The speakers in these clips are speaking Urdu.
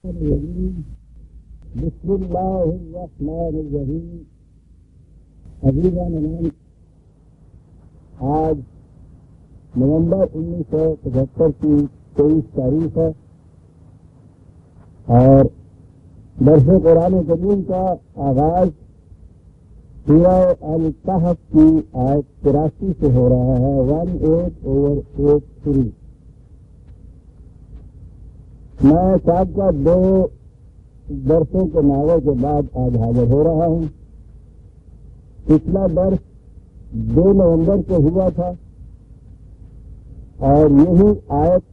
بسم اللہ الرحمن الرحیم. عزیزان نام، آج نومبر 1975 کی 23 تاریخ ہے اور درس قرآن کریم کا آغاز سورہ الکہف کی آیت 83 سے ہو رہا ہے. 18/83. میں صاحب کا 2 درسوں کے ناول کے بعد آج حاضر ہو رہا ہوں. پچھلا درس 2 نومبر کو ہوا تھا اور یہی آیت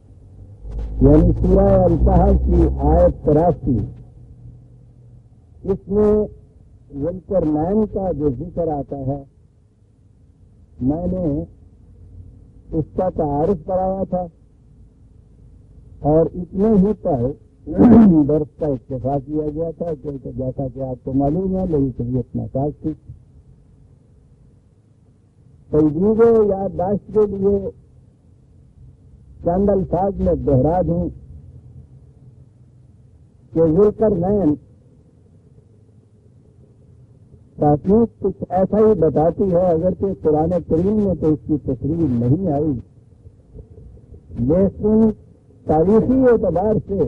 یعنی سورہ الکہف کی آیت 83، اس میں ذوالقرنین کا جو ذکر آتا ہے، میں نے اس کا تعارف کرایا تھا اور اتنے ہی پر درس کا اکتفا کیا گیا تھا، کیونکہ جیسا کہ آپ کو معلوم ہے میری طبیعت ناساز تھی. تجدید یادداشت کے لیے چند الفاظ میں دوہرا دوں کہ ذوالقرنین تحقیق کچھ ایسا ہی بتاتی ہے، اگرچہ قرآن کریم میں تو اس کی تصریح نہیں آئی، لیکن تاریخی اعتبار سے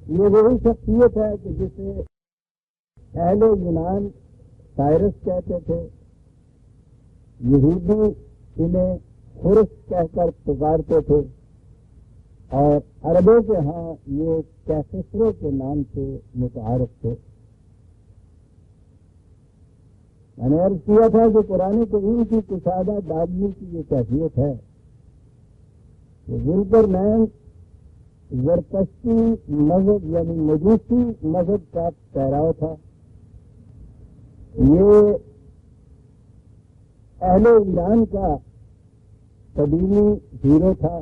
یہ وہی شخصیت ہے کہ جسے اہل یونان سائرس کہتے تھے، یہودی انہیں خرس کہہ کر پکارتے تھے، اور عربوں کے ہاں یہ کیسرو کے نام سے متعارف تھے. میں نے عرض کیا تھا کہ قرآن کریم کی کشادہ دادمی کی یہ کیفیت ہے کہ ذوالقرنین زرتشتی مذہب یعنی مجوسی مذہب کا پیرو تھا. یہ اہل ایران کا قدیمی ہیرو تھا،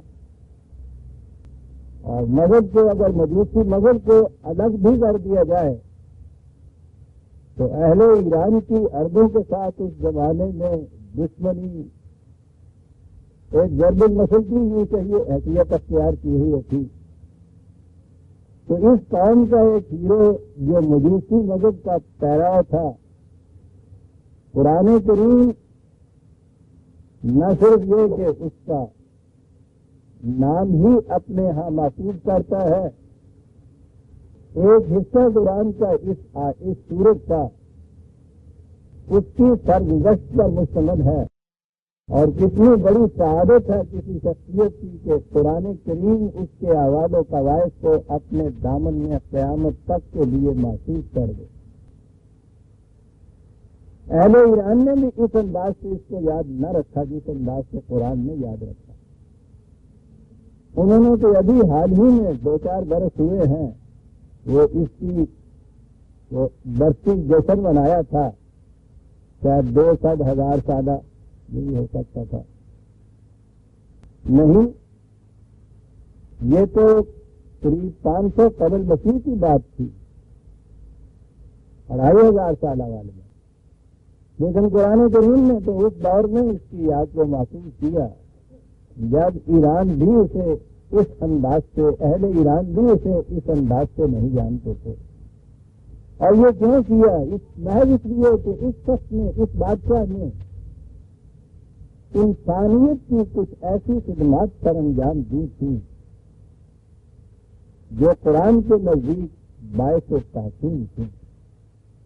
اور مذہب کو اگر مجوسی مذہب کو الگ بھی کر دیا جائے تو اہل ایران کی عربوں کے ساتھ اس زمانے میں دشمنی ایک ضرب المثل کی یہ چاہیے حیثیت اختیار کی ہوئی تھی. تو اس قوم کا ایک ہیرو جو مجوسی مذہب کا پیرو تھا، قرآن کریم نہ صرف یہ کہ اس کا نام ہی اپنے ہاں محفوظ کرتا ہے، ایک حصہ قرآن کا اس سورت کا اس کی سرگزشت پر مشتمل ہے. اور کتنی بڑی سعادت ہے کسی شخصیت کی کہ قرآن کریم اس کے آواز و قواعد کو اپنے دامن میں قیامت تک کے لیے محفوظ کر دے. اہل ایران نے بھی اس انداز سے اس کو یاد نہ رکھا جس انداز سے قرآن نے یاد رکھا. انہوں نے تو ابھی حال ہی میں 2-4 برس ہوئے ہیں وہ اس کی وہ برسی جشن منایا تھا، شاید 200,000 سالہ نہیں ہو سکتا تھا. نہیں، یہ تو قریب 500 قبل مسیح کی بات تھی، 2,500 سالہ والے میں. لیکن قرآن کریم نے تو اس دور میں اس کی یاد کو محفوظ کیا جب ایران بھی اسے اس انداز سے اہل ایران بھی اسے اس انداز سے نہیں جانتے تھے. اور یہ کیوں کیا؟ محض اس لیے کہ اس شخص نے، اس بادشاہ نے انسانیت کی کچھ ایسی خدمات پر انجام دی تھی جو قرآن کے نزدیک باعث تحسین تھی.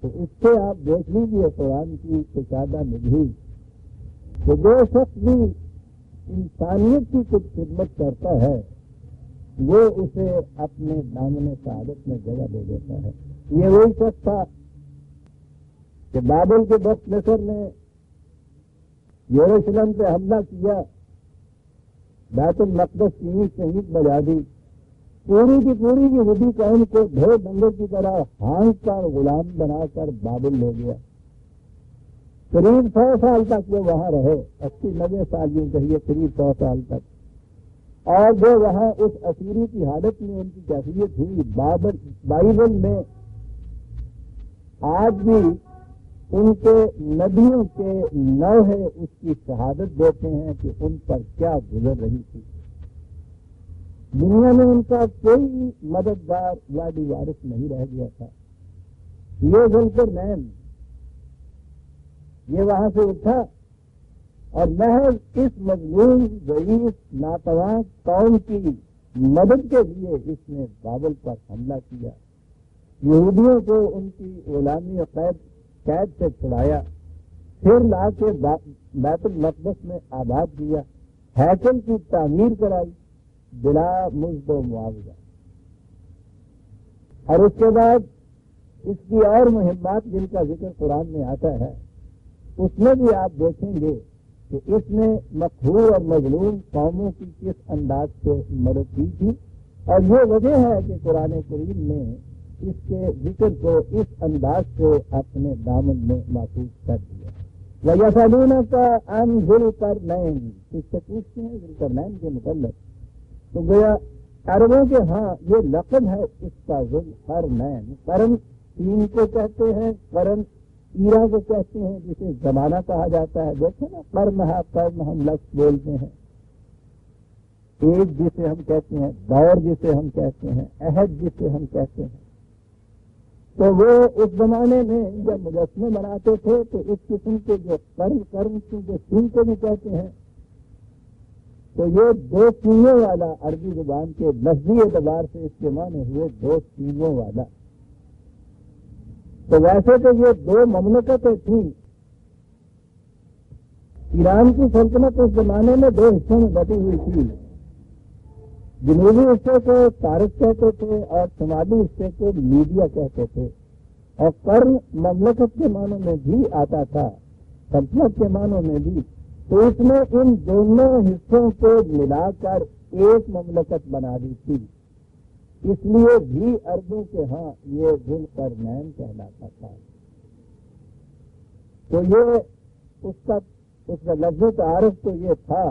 تو اس سے آپ دیکھ لیجیے قرآن کی کشادہ نگہی کہ جو شخص بھی انسانیت کی کچھ خدمت کرتا ہے وہ اسے اپنے دامن سعادت میں جگہ دے دیتا ہے. یہ وہی شخص تھا کہ بابل کے وقت مصر نے یروشلم پہ حملہ کیا، بیت المقدس کی اینٹ شہید بجا دی، پوری کی پوری یہودی قوم کو ڈھول ڈنگر کی طرح ہانک کر غلام بنا کر بابل لے گیا. قریب 100 سال تک وہ وہاں رہے، 80-90 سال یوں کہیے، قریب 100 سال تک. اور جو وہاں اس اسیری کی حالت میں ان کی کیفیت ہوئی، بائبل میں آج بھی ان کے نبیوں کے نوحے اس کی شہادت دیتے ہیں کہ ان پر کیا گزر رہی تھی. دنیا میں ان کا کوئی مددگار وادی وارث نہیں رہ گیا تھا. یہ ذوالقرنین یہ وہاں سے اٹھا اور محض اس مظلوم ضعیف ناتواں قوم کی مدد کے لیے اس نے بابل پر حملہ کیا. یہودیوں کو ان کی غلامی و قید سے چھڑایا، پھر لا کے بیت المقدس میں آباد کیا، ہیکل کی تعمیر کرائی بلا مزد و معاوضہ. اور اس کے بعد اس کی اور مہمات جن کا ذکر قرآن میں آتا ہے اس میں بھی آپ دیکھیں گے کہ اس نے مقہور اور مظلوم قوموں کی کس انداز سے مدد کی تھی. اور یہ وجہ ہے کہ قرآن کریم نے اس کے ذکر کو اس انداز سے اپنے دامن میں محفوظ کر دیا. وَيَسْأَلُونَكَ عَنْ ذِي الْقَرْنَيْنِ، اس سے پوچھتے ہیں ذی القرنین کے متعلق. تو گویا عربوں کے ہاں یہ لقب ہے اس کا ذی القرنین. قرن تین کو کہتے ہیں، قرن ایرا کو کہتے ہیں جسے زمانہ کہا جاتا ہے. دیکھیں نا، قرن ہم لفظ بولتے ہیں. ایج جسے ہم کہتے ہیں، دور جسے ہم کہتے ہیں، عہد جسے ہم کہتے ہیں. تو وہ اس زمانے میں جب مجسمے بناتے تھے تو اس قسم کے جو قرن کے سین کو بھی کہتے ہیں. تو یہ دو سینوں والا عربی زبان کے لفظی اعتبار سے اس کے معنی ہوئے دو سینوں والا. تو ویسے تو یہ دو مملکتیں تھیں. ایران کی سلطنت اس زمانے میں دو حصوں میں بٹی ہوئی تھی. جنوبی حصے کو تارک کہتے تھے اور شمالی حصے کو میڈیا کہتے تھے. اور قرن مملکت کے معنوں میں بھی آتا تھا، سلطنت کے معنوں میں بھی. تو اس نے ان دونوں حصوں کو ملا کر ایک مملکت بنا دی تھی. اس لیے بھی عربوں کے ہاں یہ ذی القرنین کہلاتا تھا. تو یہ اس کا لفظی تعارف تو یہ تھا.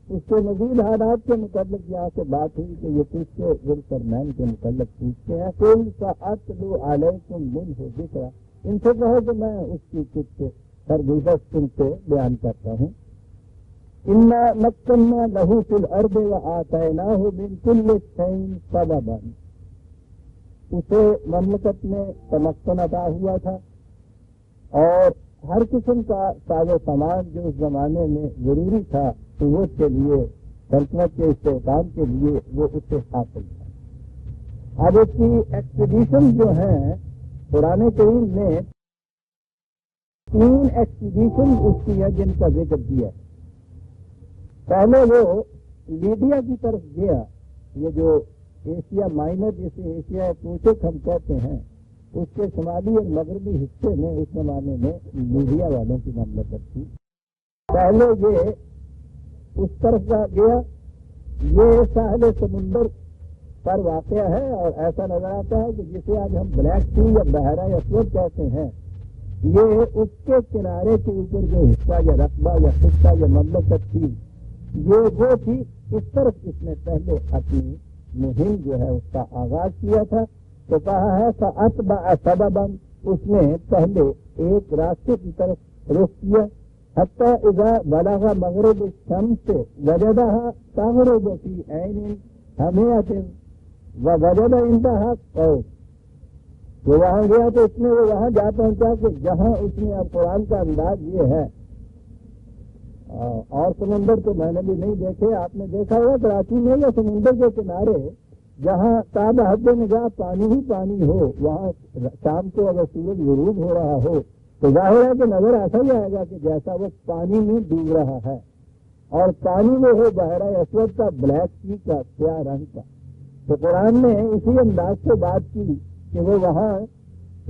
اس کے مزید حالات کے متعلق یہاں سے بات ہوئی کہ یہ کس سے ذی القرنین کے متعلق پوچھتے ہیں. قُلْ سَأَتْلُو عَلَيْكُم مِّنْهُ ذِکْرًا، ان سے کہو کہ میں اس کی کچھ سرگزشت تم سے بیان کرتا ہوں. اِنَّا مَكَّنَّا لَهُ فِي الْأَرْضِ وَآتَيْنَاهُ مِن كُلِّ شَيْءٍ سَبَبًا. اسے مملکت میں تمکن عطا ہوا تھا اور ہر قسم کا ساز و سامان جو اس زمانے میں ضروری تھا قوت کے لیے، سلطنت کے استحکام کے لیے، وہ اسے حاصل تھا. اب اس کی ایکسپیڈیشن جو ہیں قرآن کریم نے 3 ایکسپیڈیشن اس کی ہے جن کا ذکر کیا. پہلے وہ لیبیا کی طرف گیا. یہ جو ایشیا مائنر جسے ایشیا کوچک ہم کہتے ہیں، اس کے شمالی اور مغربی حصے میں اس زمانے میں لیبیا والوں کی مملکت تھی. پہلے یہ اس طرف کا گیا. یہ ساحل سمندر پر واقع ہے اور ایسا نظر آتا ہے کہ جسے آج ہم بلیک سی یا بحیرہ اسود کہتے ہیں، یہ اس کے کنارے کے اوپر جو حصہ یا رقبہ یا خطہ یا مملکت تھی یہ وہ تھی. اس طرف اس نے پہلے اپنی مہم جو ہے اس کا آغاز کیا تھا. تو کہا ہے فَأَتْبَعَ سَبَبًا، اس نے پہلے ایک راستے کی طرف رخ کیا. حتی اذا بلغ مغرب الشمس وجدها تغرب في عین حمیۃ ووجد عندها قوم. تو وہاں گیا تو اس نے وہ وہاں جا پہنچا کہ جہاں اس نے اب قرآن کا انداز یہ ہے. اور سمندر تو میں نے بھی نہیں دیکھے، آپ نے دیکھا ہوگا کراچی میں یا سمندر کے کنارے جہاں تاب حد نگاہ پانی ہی پانی ہو، وہاں شام کو اگر سورج غروب ہو رہا ہو تو ظاہر ہے کہ نظر ایسا ہی آئے گا کہ جیسا وہ پانی میں ڈوب رہا ہے. اور پانی وہ ہو بحیرہ اسود کا، بلیک سی کا، سیاہ رنگ کا. تو قرآن نے اسی انداز سے بات کی کہ وہ وہاں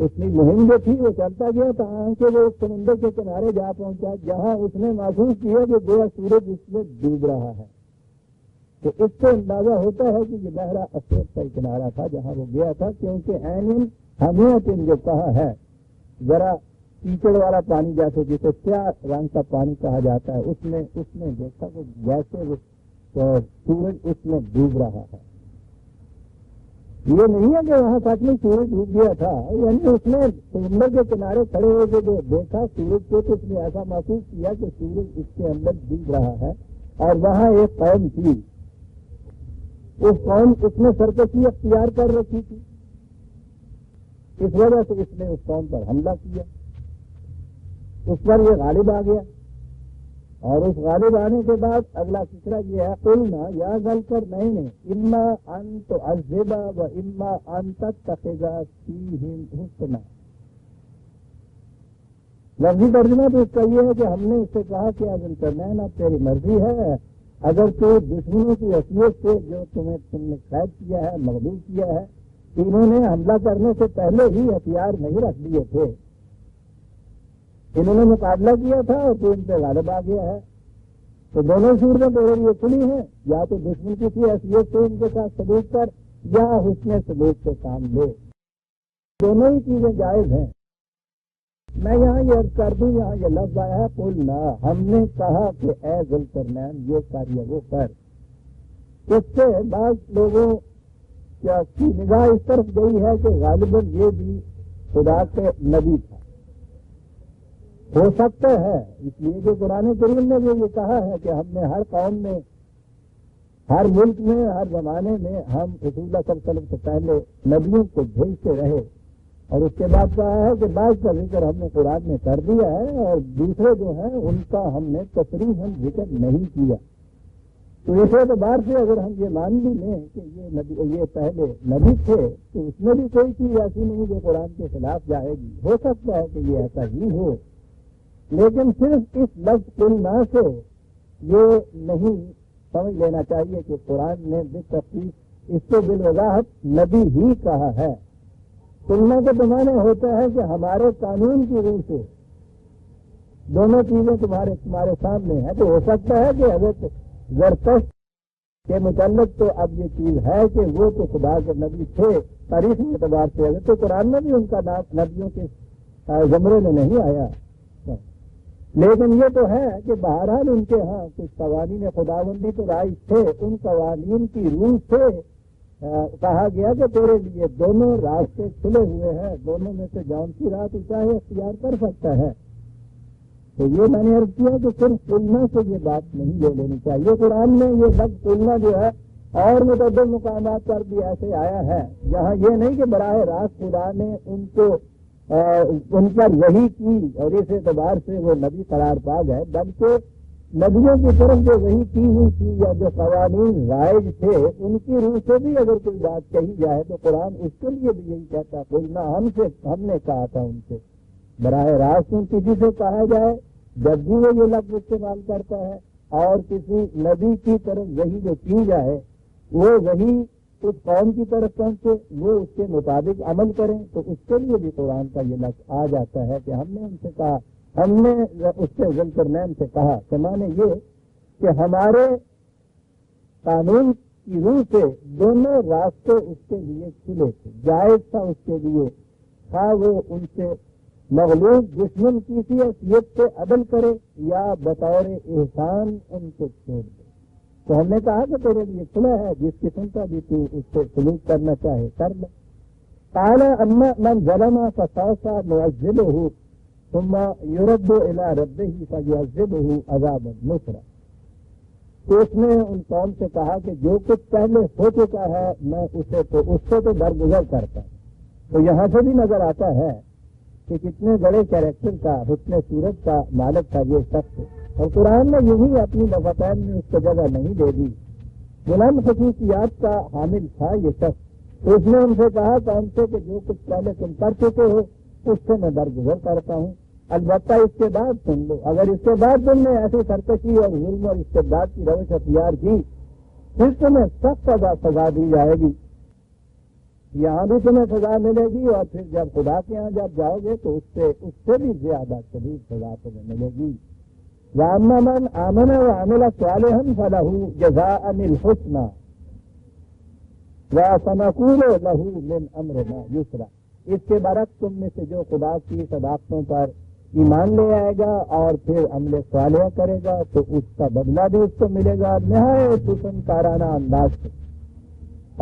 اس کی مہم جو تھی وہ چلتا گیا تاکہ وہ سمندر کے کنارے جا پہنچا جہاں اس نے محسوس کیا کہ گویا سورج اس میں ڈوب رہا ہے. تو اس سے اندازہ ہوتا ہے کہ یہ بحیرہ اسود کا کنارہ تھا جہاں وہ گیا تھا، کیونکہ عین حمیۃ جو کہا ہے ذرا کیچڑ والا پانی جیسے جسے سیاہ رنگ کا پانی کہا جاتا ہے، اس نے دیکھا کہ جیسے وہ سورج اس میں ڈوب رہا ہے. یہ نہیں ہے کہ وہاں سچ میں سورج ڈوب گیا تھا، یعنی اس نے سمندر کے کنارے کھڑے ہو کے جو دیکھا سورج کو تو اس نے ایسا محسوس کیا کہ سورج اس کے اندر ڈوب رہا ہے. اور وہاں ایک قوم تھی، اس قوم اس نے سرکشی اختیار کر رکھی تھی، اس وجہ سے اس نے اس قوم پر حملہ کیا، اس پر یہ غالب آ گیا، اور اس غالب آنے کے بعد اگلا فکرہ یہ ہے قلنا یا غل کر نہیں اما ان تعذب و اما ان تتخذ فیہم حسنا۔ لفظی ترجمہ تو اس کا یہ ہے کہ ہم نے اس سے کہا کہ اب انٹرنین اب تیری مرضی ہے، اگر تو دشمنوں کی حیثیت سے جو تم نے قید کیا ہے، مغلوب کیا ہے، انہوں نے حملہ کرنے سے پہلے ہی ہتھیار نہیں رکھ دیے تھے، انہوں نے مقابلہ کیا تھا اور تو ان پہ غالب آ گیا ہے، تو دونوں صورتیں تیرے لیے کھلی ہیں، یا تو دشمن کسی حیثیت سے ان کے ساتھ سلوک کر یا حسن سلوک سے کام لے، دونوں ہی چیزیں جائز ہیں۔ میں یہاں یہ عرض کر دوں، یہاں یہ لفظ آیا ہے قلنا، ہم نے کہا کہ اے ذوالقرنین یہ کر یا وہ کر۔ اس سے بعض لوگوں کی نگاہ اس طرف گئی ہے کہ غالباً یہ بھی خدا کے نبی تھا، ہو سکتا ہے، اس لیے کہ قرآن کریم نے جو یہ کہا ہے کہ ہم نے ہر قوم میں، ہر ملک میں، ہر زمانے میں ہم رسول اللہ صلی اللہ علیہ وسلم سے پہلے نبیوں کو بھیجتے رہے، اور اس کے بعد کہا ہے کہ بعض کا ذکر ہم نے قرآن میں کر دیا ہے اور دوسرے جو ہیں ان کا ہم نے تصریحاً ذکر نہیں کیا۔ تو اس اعتبار سے اگر ہم یہ مان بھی لیں کہ یہ پہلے نبی تھے تو اس میں بھی کوئی چیز ایسی نہیں جو قرآن کے خلاف جائے گی، ہو سکتا ہے کہ یہ ایسا ہی ہو، لیکن صرف اس لفظ قلنا سے یہ نہیں سمجھ لینا چاہیے کہ قرآن نے بالتخصیص اس کو بالوضاحت نبی ہی کہا ہے۔ قلنا کے زمانے ہوتا ہے کہ ہمارے قانون کی روح سے دونوں چیزیں تمہارے سامنے ہیں، تو ہو سکتا ہے کہ حضرت زرتشت کے متعلق تو اب یہ چیز ہے کہ وہ تو خدا کے نبی تھے تاریخی اعتبار سے، اگر تو قرآن میں بھی ان کا نام نبیوں کے زمرے میں نہیں آیا، لیکن یہ تو ہے کہ بہرحال ان کے ہاں کچھ قوانین خداوندی تو رائج تھے، ان قوانین کی روح سے کہا گیا کہ تیرے لیے دونوں راستے کھلے ہوئے ہیں، دونوں میں سے جون سی راہ تو چاہے اختیار کر سکتا ہے۔ تو یہ میں نے عرض کیا کہ صرف قلنا سے یہ بات نہیں لے لینی چاہیے، قرآن میں یہ لفظ قلنا جو ہے اور متعدد مقامات پر بھی ایسے آیا ہے جہاں یہ نہیں کہ براہ راست خدا نے ان پر وحی کی اور اس اعتبار سے وہ نبی قرار پا گئے، بلکہ نبیوں کی طرف جو وحی کی ہوئی تھی یا جو قوانین رائج تھے ان کی روح سے بھی اگر کوئی بات کہی جائے تو قرآن اس کے لیے بھی یہی کہتا ہے قلنا، ہم نے کہا تھا ان سے، براہ راست کسی سے کہا جائے جب بھی وہ یہ لفظ استعمال کرتا ہے، اور کسی نبی کی طرف وحی جو کی جائے وہ وحی اس قوم کی طرف پہنچے، وہ اس کے مطابق عمل کریں، تو اس کے لیے بھی قرآن کا یہ لفظ آ جاتا ہے کہ ہم نے ان سے کہا، ہم نے اس سے ذوالقرنین سے کہا، کہ معنی یہ کہ ہمارے قانون کی روح سے دونوں راستے اس کے لیے کھلے تھے، جائز تھا اس کے لیے، خواہ وہ ان سے مغلوب دشمن کی سی حیثیت سے عدل کرے یا بطور احسان ان کو چھوڑ دے۔ تو ہم نے کہا کہ تیرے لیے کھلا ہے، جس قسم کا بھی تو اس سے سلوک کرنا چاہے کر لے۔ قال اما من ظلم فسوف نعذبه ثم يرد الى ربه فيعذبه عذابا نكرا۔ تو اس نے ان قوم سے کہا کہ جو کچھ پہلے ہو چکا ہے میں اس سے تو درگزر کرتا ہوں۔ تو یہاں سے بھی نظر آتا ہے کہ کتنے بڑے کیریکٹر کا، حسن صورت کا مالک تھا یہ شخص، اور قرآن نے یہی اپنی دفتین میں اس کو جگہ نہیں دے دی، بلند خصوصیات کا حامل تھا یہ شخص۔ تو اس نے ان سے کہا کون سے کہ جو کچھ پہلے تم کر چکے ہو اس سے میں درگزر کرتا ہوں، البتہ اس کے بعد سن لو، اگر اس کے بعد تم نے ایسی سرکشی اور ظلم اور استبداد کی روش اختیار کی پھر تمہیں سخت سزا دی جائے گی، یہاں بھی تمہیں سزا ملے گی، اور پھر جب خدا کے یہاں جب جاؤ گے تو اس سے بھی زیادہ شدید سزا تمہیں ملے گی۔ وَأَمَّا مَنْ آمَنَ وَعَمِلَ صَالِحًا فَلَهُ جَزَاءً الْحُسْنَى وَسَنَقُولُ لَهُ مِنْ أَمْرِنَا يُسْرًا۔ اس کے برعکس تم میں سے جو خدا کی صداقتوں پر ایمان لے آئے گا اور پھر عمل صالح کرے گا تو اس کا بدلہ بھی اس کو ملے گا نہایت حسن کارانہ انداز سے،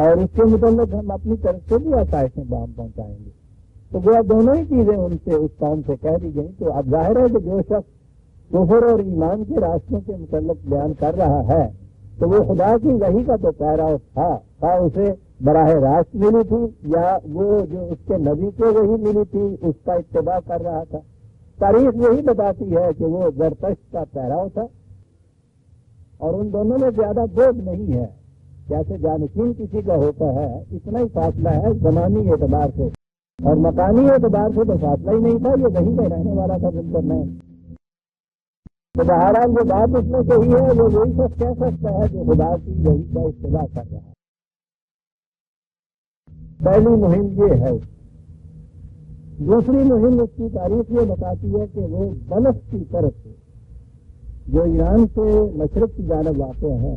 اور اس کے متعلق ہم اپنی طرف سے بھی آسائشیں بام پہنچائیں گے۔ تو وہ دونوں ہی چیزیں ان سے اس قوم سے کہہ دی گئیں۔ تو اب ظاہر ہے کہ جو شخص کفر اور ایمان کے راستوں کے متعلق بیان کر رہا ہے تو وہ خدا کی وحی کا تو پیرا تھا اسے براہ راست ملی تھی یا وہ جو اس کے نبی کو وہی ملی تھی اس کا اتباع کر رہا تھا. تاریخ یہی بتاتی ہے کہ وہ زرتشت کا پیراؤ تھا اور ان دونوں میں زیادہ بوجھ نہیں ہے. جیسے جانشین کسی کا ہوتا ہے اتنا ہی فاصلہ ہے زمانی اعتبار سے، اور مکانی اعتبار سے تو فاصلہ ہی نہیں تھا، یہ وہیں کا رہنے والا تھا دن کرنا ہے. تو بہرحال جو بات اس میں صحیح ہے وہ وہی شخص کہہ سکتا ہے جو خدا کی وحی کا اتباع کر رہا ہے. پہلی مہم یہ ہے. دوسری مہم اس کی تاریخ یہ بتاتی ہے کہ وہ بلخ کی طرف سے جو ایران سے مشرق کی جانب واقع ہے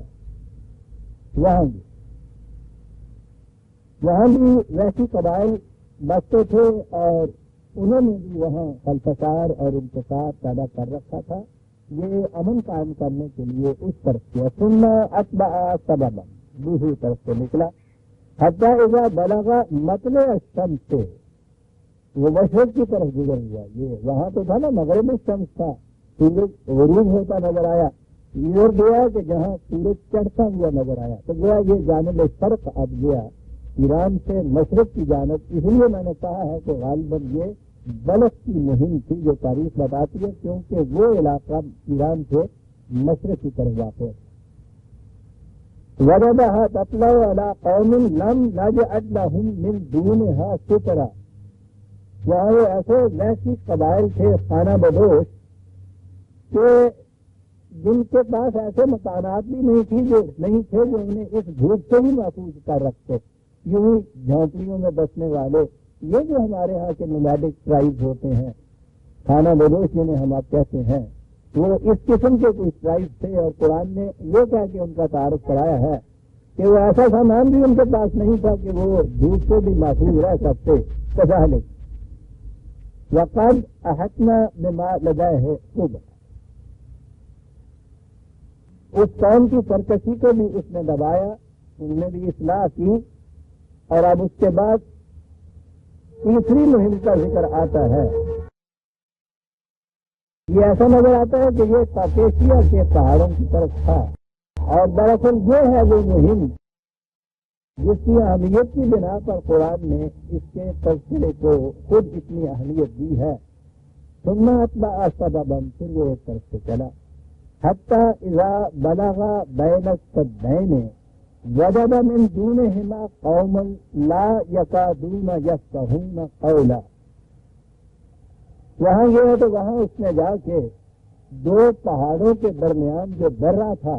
وہاں بھی ویسی قبائل بستے تھے اور انہوں نے بھی وہاں خلفشار اور انتصار پیدا کر رکھا تھا. یہ امن قائم کرنے کے لیے اس طرف سے ثم اتبع سببا دوسری طرف سے نکلا حتی اذا بلغ مطلع الشمس سے وہ مشرق کی طرف گزر گیا. یہ وہاں تو تھا نا مغرب الشمس تھا، سورج غروب ہوتا نظر آیا. یہ گیا کہ جہاں سورج چڑھتا ہوا نظر آیا تو گیا یہ جانب شرق اب گیا ایران سے مشرق کی جانب. اس لیے میں نے کہا ہے کہ غالباً یہ بلخ کی مہم تھی جو تاریخ بتاتی ہے کیونکہ وہ علاقہ ایران سے مشرق کی طرف واقع ہے. وجدها تطلع على قوم لم نجعل لهم من دونها سترا. وہاں وہ ایسے ویسی قبائل تھے خانہ بدوش کہ جن کے پاس ایسے مکانات بھی نہیں تھے جو انہیں اس دھوپ سے بھی محفوظ کر رکھتے. یوں ہی جھونپڑیوں میں بسنے والے یہ جو ہمارے ہاں کے نومیڈک ٹرائبز ہوتے ہیں خانہ بدوش جنہیں ہم آپ کہتے ہیں وہ اس قسم کے کچھ ٹرائبز تھے. اور قرآن نے یہ کہہ کے ان کا تعارف کرایا ہے کہ وہ ایسا سامان بھی ان کے پاس نہیں تھا کہ وہ دھوپ سے بھی محفوظ رہ سکتے. کسالے وقد احطنا بما لديه خبرا. اس قوم کی سرکشی کو بھی اس نے دبایا، ان نے بھی اصلاح کی. اور اب اس کے بعد تیسری مہم کا ذکر آتا ہے. یہ ایسا نظر آتا ہے کہ یہ کاکیشیا کے پہاڑوں کی طرف تھا اور دراصل یہ ہے وہ مہم جس کی اہمیت کی بنا پر قرآن نے اس کے تذکرے کو خود اتنی اہمیت دی ہے. ثم اتبع سببا پھر وہ ایک طرف سے چلا حتی اذا بلغ بین السدین وجد من دونهما قوما لا يكادون يفقهون قولا. وہاں یہ ہے تو وہاں اس نے جا کے دو پہاڑوں کے درمیان جو درہ تھا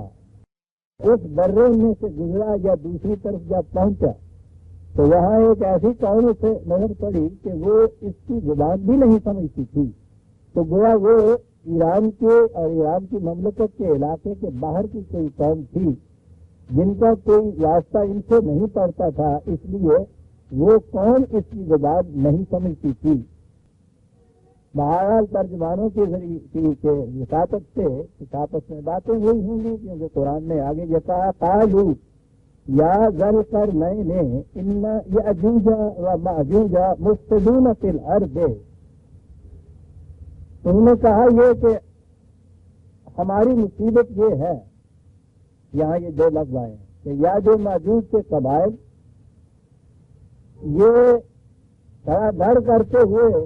اس درے میں سے گزرا یا دوسری طرف جب پہنچا تو وہاں ایک ایسی قوم اسے نظر پڑی کہ وہ اس کی زبان بھی نہیں سمجھتی تھی. تو گویا وہ ایران کے اور ایران کی مملکت کے علاقے کے باہر کی کوئی قوم تھی جن کا کوئی واسطہ ان سے نہیں پڑتا تھا، اس لیے وہ قوم اس کی زبان نہیں سمجھتی تھی. بہرحال ترجمانوں کے ذریعے کے وساطت سے آپس میں باتیں ہوئی ہوں گی کیونکہ قرآن نے آگے یہ کہا قالو یا ذوالقرنین ان یأجوج و مأجوج مفسدون فی الارض. انہوں نے کہا یہ کہ ہماری مصیبت یہ ہے، یہاں یہ دو لفظ آئے ہیں کہ یا جو ماجوج کے قبائل یہ دھڑا دھڑ کرتے ہوئے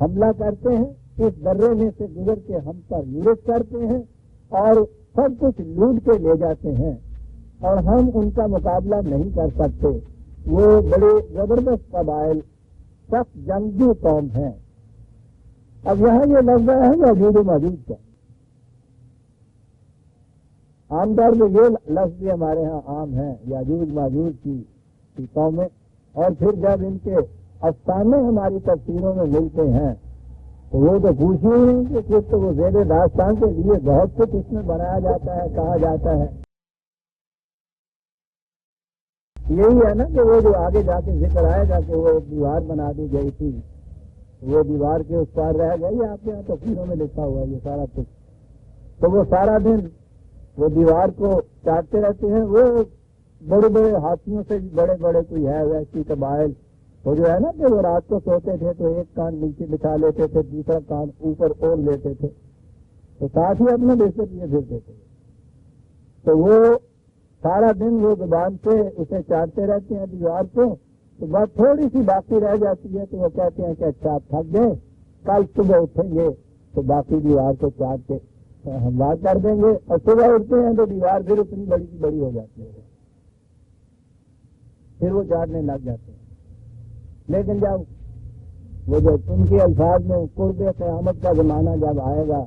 حملہ کرتے ہیں، اس درے میں سے گزر کے ہم پر یورش کرتے ہیں اور سب کچھ لوٹ کے لے جاتے ہیں اور ہم ان کا مقابلہ نہیں کر سکتے. وہ بڑے زبردست قبائل سخت جنگجو قوم ہیں. اب یہاں یہ لفظ ہے یاجوج و ماجوج کا. عام طور پہ یہ لفظ بھی ہمارے ہاں عام ہے یاجوج ماجوج کی قومیں. اور پھر جب ان کے افسانے ہماری تفسیروں میں ملتے ہیں تو وہ تو پوچھیں ہی نہیں کہ پھر تو وہ زیر داستان کے لیے بہت کچھ اس میں بنایا جاتا ہے، کہا جاتا ہے. یہی ہے نا کہ وہ جو آگے جا کے ذکر آئے گا کہ وہ ایک دیوار بنا دی گئی تھی، وہ دیوار کے اس پار رہ گئی. آپ کے یہاں تفسیروں میں لکھا ہوا ہے یہ سارا کچھ. تو وہ سارا دن وہ دیوار کو چاٹتے رہتے ہیں. وہ بڑے بڑے ہاتھیوں سے بھی بڑے بڑے کوئی ہے ویسی قبائل. وہ جو ہے نا کہ وہ رات کو سوتے تھے تو ایک کان نیچے بچھا لیتے تھے، دوسرا کان اوپر اوڑھ لیتے تھے، تو ساتھ ہی اپنا بستر لیے پھرتے تھے. تو وہ سارا دن وہ زبان سے اسے چاٹتے رہتے ہیں دیوار کو، تو بس تھوڑی سی باقی رہ جاتی ہے تو وہ کہتے ہیں کہ اچھا آپ تھک گئے، کل صبح اٹھیں گے تو باقی دیوار کو چاٹ کے ہموار کر دیں گے، اور صبح اٹھتے ہیں تو دیوار پھر اتنی بڑی کی بڑی ہو جاتی ہے، پھر وہ چاٹنے لگ جاتے ہیں۔ لیکن جب وہ جو ان کے الفاظ میں قرب قیامت کا زمانہ جب آئے گا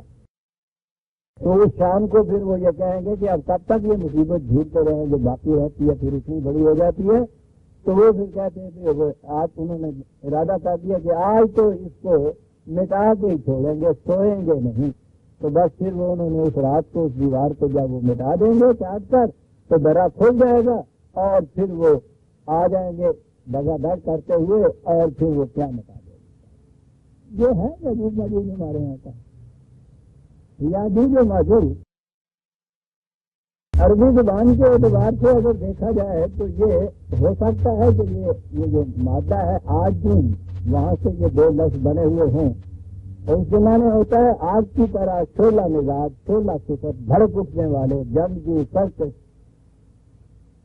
تو اس شام کو پھر وہ یہ کہیں گے کہ اب کب تک یہ مصیبت جھوٹتے رہیں جو باقی رہتی ہے پھر اتنی بڑی ہو جاتی ہے، تو وہ پھر کہتے ہیں کہ آج انہوں نے ارادہ کر دیا کہ آج تو اس کو مٹا کے ہی چھوڑیں گے، سوئیں گے نہیں۔ تو بس پھر وہ انہوں نے اس رات کو اس دیوار کو جب وہ مٹا دیں گے چاٹ کر تو درا کھل جائے گا، اور پھر وہ آ جائیں گے دگا دگ کرتے ہوئے، اور پھر وہ کیا مٹا دیں گے۔ یہ ہے یجوج ماجوج ہمارے یہاں کا یاجوج و ماجوج۔ عربی زبان کے اعتبار سے اگر دیکھا جائے تو یہ ہو سکتا ہے کہ یہ جو مادہ ہے آج دن وہاں سے یہ دو لفظ بنے ہوئے ہیں، اور اس کے معنی ہوتا ہے آگ کی طرح شعلہ مزاج، شعلہ صفت، بھڑک اٹھنے والے، جنگجو، سرکش۔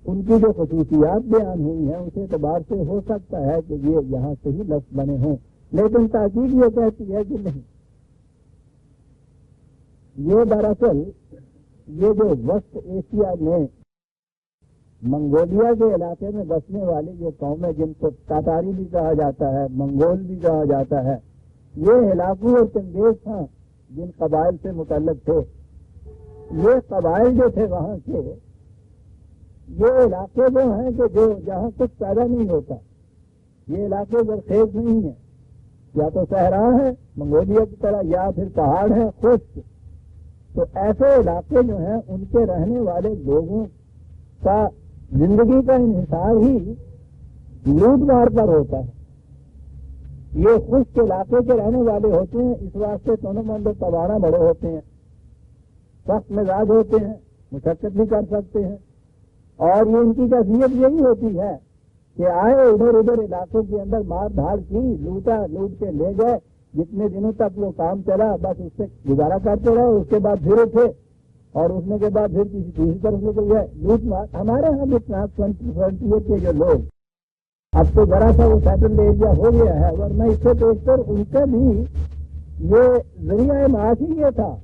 ان کی جو خصوصیات بیان ہوئی ہیں اس اعتبار سے ہو سکتا ہے کہ یہ یہاں سے ہی لفظ بنے ہوں، لیکن تحقیق یہ کہتی ہے کہ نہیں، یہ دراصل یہ جو وسط ایشیا میں منگولیا کے علاقے میں بسنے والی یہ قومیں جن کو تاتاری بھی کہا جاتا ہے، منگول بھی کہا جاتا ہے، یہ ہلاکو اور چنگیز تھا جن قبائل سے متعلق تھے۔ یہ قبائل جو تھے وہاں کے، یہ علاقے جو ہیں کہ جو جہاں کچھ پیدا نہیں ہوتا، یہ علاقے زرخیز نہیں ہیں، یا تو صحرا ہے منگولیا کی طرح یا پھر پہاڑ ہے خشک۔ تو ایسے علاقے جو ہیں ان کے رہنے والے لوگوں کا زندگی کا انحصار ہی لوٹ مار پر ہوتا ہے۔ یہ خشک علاقے کے رہنے والے ہوتے ہیں، اس واسطے دونوں مند توانا بڑے ہوتے ہیں، سخت مزاج ہوتے ہیں، مشقت بھی کر سکتے ہیں، اور یہ ان کی کیفیت یہی ہوتی ہے کہ آئے ادھر ادھر علاقوں کے اندر مار دھاڑ کی، لوٹا، لوٹ کے لے گئے، جتنے دنوں تک وہ کام چلا بس اس سے گزارا کرتے رہے، اس کے بعد پھر اٹھے اور اٹھنے کے بعد پھر کسی دوسری طرف نکل گئے، لوٹ مار۔ ہمارے یہاں بھی فرنٹیئر کے جو لوگ اب تو ذرا سا وہ سیٹلڈ ایریا ہو گیا ہے، ورنہ اس سے بیشتر ان کا بھی یہ ذریعہ معاش ہی یہ تھا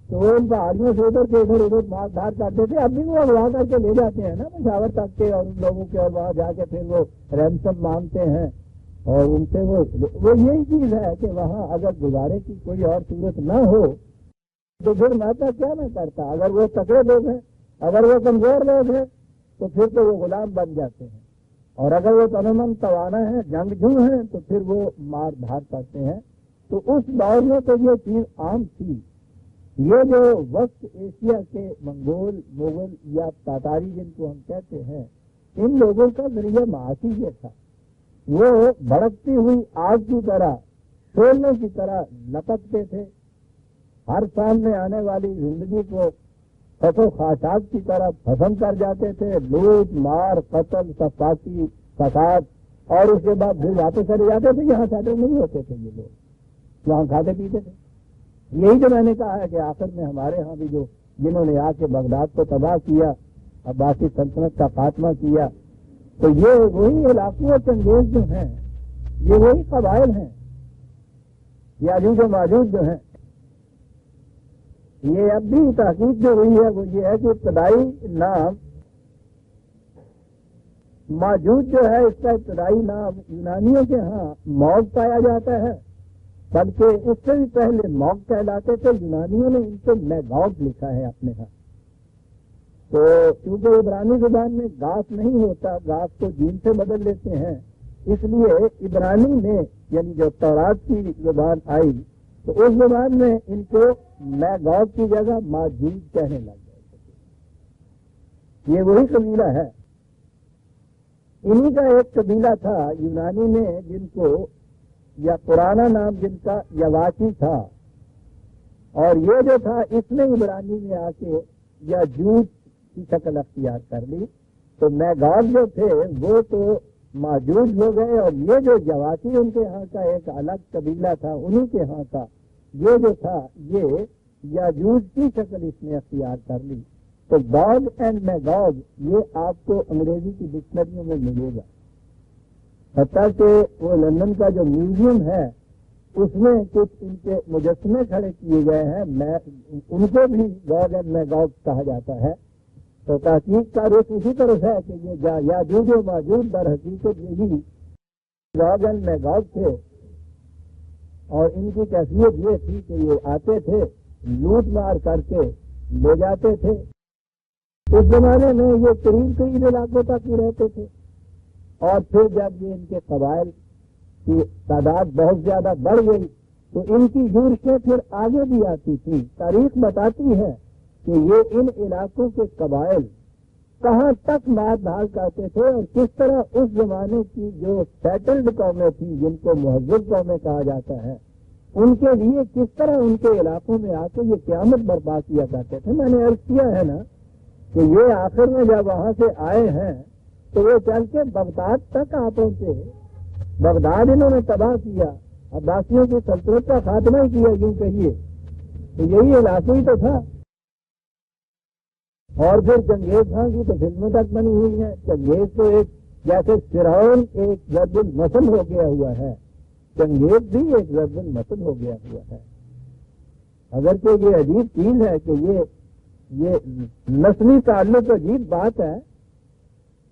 تو وہ ان پہاڑیوں سے ادھر کے ادھر ادھر مار دھاڑ کرتے تھے۔ اب بھی وہ اگوا کر کے لے جاتے ہیں نا پشاور تک کے، اور ان لوگوں کے، اور وہاں جا کے پھر وہ رینسم مانگتے ہیں، اور ان سے وہ یہی چیز ہے کہ وہاں اگر گزارے کی کوئی اور صورت نہ ہو تو پھر ماتا کیا نہ کرتا۔ اگر وہ تکڑے لوگ ہیں، اگر وہ کمزور لوگ ہیں تو پھر تو وہ غلام بن جاتے ہیں، اور اگر وہ تنمن توانا ہے، جنگجو ہیں، تو پھر وہ مار دھاڑ کرتے ہیں۔ تو اس دور میں تو یہ چیز عام تھی۔ یہ جو وسط ایشیا کے منگول، مغل یا تاتاری جن کو ہم کہتے ہیں، ان لوگوں کا ذریعہ معاشی یہ تھا، وہ بھڑکتی ہوئی آگ کی طرح، شعلوں کی طرح لپکتے تھے، ہر سامنے آنے والی زندگی کو خط و خاشاک کی طرح پسند کر جاتے تھے، لوٹ مار، قتل، صفاقی، فساد، اور اس کے بعد پھر واپس چلے جاتے تھے۔ یہاں سیٹل نہیں ہوتے تھے یہ لوگ، وہاں کھاتے پیتے تھے۔ یہی جو میں نے کہا ہے کہ آخر میں ہمارے ہاں بھی جو جنہوں نے آ کے بغداد کو تباہ کیا، عباسی سلطنت کا خاتمہ کیا، تو یہ وہی علاقوں چنگیز جو ہیں، یہ وہی قبائل ہیں، یاجوج و ماجوج جو ہیں۔ یہ اب بھی تحقیق جو ہوئی ہے وہ یہ ہے کہ ابتدائی نام ماجوج جو ہے، اس کا ابتدائی نام یونانیوں کے ہاں موگ پایا جاتا ہے، بلکہ اس سے بھی پہلے موگ کہلاتے تھے۔ یونانیوں نے ان کو میگوگ لکھا ہے اپنے ہاں، تو کیونکہ عبرانی زبان میں گاس نہیں ہوتا، گاس کو جیم سے بدل لیتے ہیں، اس لیے عبرانی میں یعنی جو تورات کی زبان آئی تو اس زبان میں ان کو میگوگ کی جگہ ماجوج کہنے لگ گئے۔ یہ وہی قبیلہ ہے، انہی کا ایک قبیلہ تھا یونانی میں جن کو، یا پرانا نام جن کا یواچی تھا، اور یہ جو تھا اس نے عبرانی میں آ کے یاجوج کی شکل اختیار کر لی، تو میگوگ جو تھے وہ تو ماجوج ہو گئے، اور یہ جو یواچی ان کے ہاں کا ایک الگ قبیلہ تھا انہی کے ہاں کا، یہ جو تھا یہ یاجوج کی شکل اس نے اختیار کر لی۔ تو گاگ اینڈ میگاگ یہ آپ کو انگریزی کی ڈکشنریوں میں ملے گا. حتیٰ کہ وہ لندن کا جو میوزیم ہے اس میں کچھ ان کے مجسمے کھڑے کیے گئے ہیں، ان کو بھی گاگ اینڈ میگاگ کہا جاتا ہے. تو تحقیق کا رخ اسی طرف ہے کہ یہ یاجوج و ماجوج در حقیقت یہی گاگ اینڈ میگاگ تھے، اور ان کی کیفیت یہ تھی کہ یہ آتے تھے، لوٹ مار کر کے لے جاتے تھے. اس زمانے میں یہ قریب علاقوں تک ہی رہتے تھے، اور پھر جب یہ ان کے قبائل کی تعداد بہت زیادہ بڑھ گئی تو ان کی یورشیں پھر آگے بھی آتی تھی. تاریخ بتاتی ہے کہ یہ ان علاقوں کے قبائل کہاں تک مار دھاڑ کرتے تھے، اور کس طرح اس زمانے کی جو سیٹلڈ قومیں تھیں جن کو مہذب قومیں کہا جاتا ہے، ان کے لیے کس طرح ان کے علاقوں میں آ کے یہ قیامت برپا کیا کرتے تھے. میں نے عرض کیا ہے نا کہ یہ آخر میں جب وہاں سے آئے ہیں تو وہ چل کے بغداد تک آ پہنچے. بغداد انہوں نے تباہ کیا، عباسیوں کی سلطنت کا خاتمہ ہی کیا یوں کہیے. تو یہی علاقہ ہی تو تھا. اور پھر چنگیز خان کی تو فلمیں تک بنی ہوئی ہیں. چنگیز تو ایک جیسے فرعون ایک ضرب المثل ہو گیا ہوا ہے، چنگیز بھی ایک ضرب المثل ہو گیا ہوا ہے. اگرچہ یہ عجیب چیز ہے کہ یہ نسلی تعلق عجیب بات ہے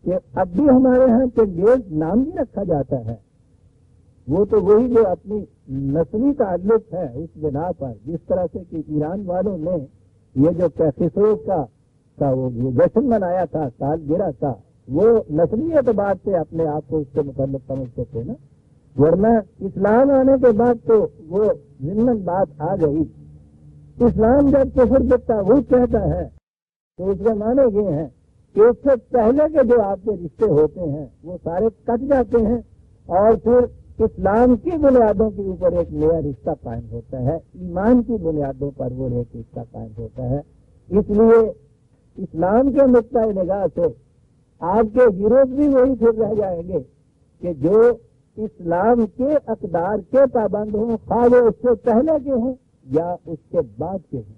کہ اب بھی ہمارے ہاں چنگیز نام بھی رکھا جاتا ہے. وہ تو وہی جو اپنی نسلی تعلق ہے اس بنا پر، جس طرح سے کہ ایران والوں نے یہ جو کیسو کا وہ جشن منایا تھا، سالگرہ تھا، وہ نسلی اعتبار سے اپنے آپ کو اس سے متعلق سمجھتے تھے نا. ورنہ اسلام آنے کے بعد تو وہ ضمن بات آ گئی. اسلام جب کفر دیتا وہ کہتا ہے تو اس کے معنی یہ ہیں کہ اس سے پہلے کے جو آپ کے رشتے ہوتے ہیں وہ سارے کٹ جاتے ہیں، اور پھر اسلام کی بنیادوں کے اوپر ایک نیا رشتہ قائم ہوتا ہے، ایمان کی بنیادوں پر وہ ایک رشتہ قائم ہوتا ہے. اس لیے اسلام کے نقطۂ نگاہ سے آپ کے ہیروز بھی وہی پھر رہ جائیں گے کہ جو اسلام کے اقدار کے پابند ہوں، خواہ وہ اس سے پہلے کے ہوں یا اس کے بعد کے ہوں.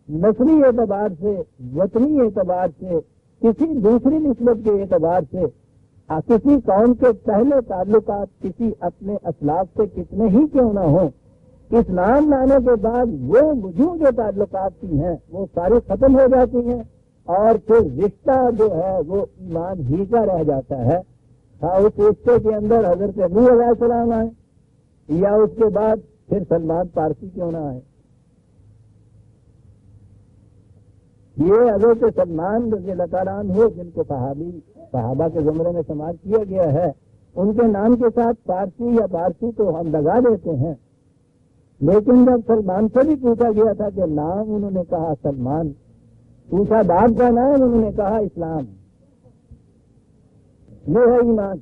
نسلی اعتبار سے، وطنی اعتبار سے، کسی دوسری نسبت کے اعتبار سے کسی قوم کے پہلے تعلقات کسی اپنے اسلاف سے کتنے ہی کیوں نہ ہوں، اسلام لانے کے بعد وہ وجود جو تعلقات کی ہیں وہ ساری ختم ہو جاتی ہیں، اور پھر رشتہ جو ہے وہ ایمان ہی کا رہ جاتا ہے. اس رشتے کے اندر حضرت نوح علیہ السلام آئے یا اس کے بعد پھر سلمان پارسی کیوں نہ آئے. یہ حضرت سلمان رضی اللہ تعالیٰ عنہ جن کو صحابہ کے زمرے میں شمار کیا گیا ہے، ان کے نام کے ساتھ پارسی یا پارسی تو ہم لگا دیتے ہیں، لیکن جب سلمان سے بھی پوچھا گیا تھا کہ نام، انہوں نے کہا سلمان. پوچھا باپ کا نام، انہوں نے کہا اسلام. یہ ہے ایمان.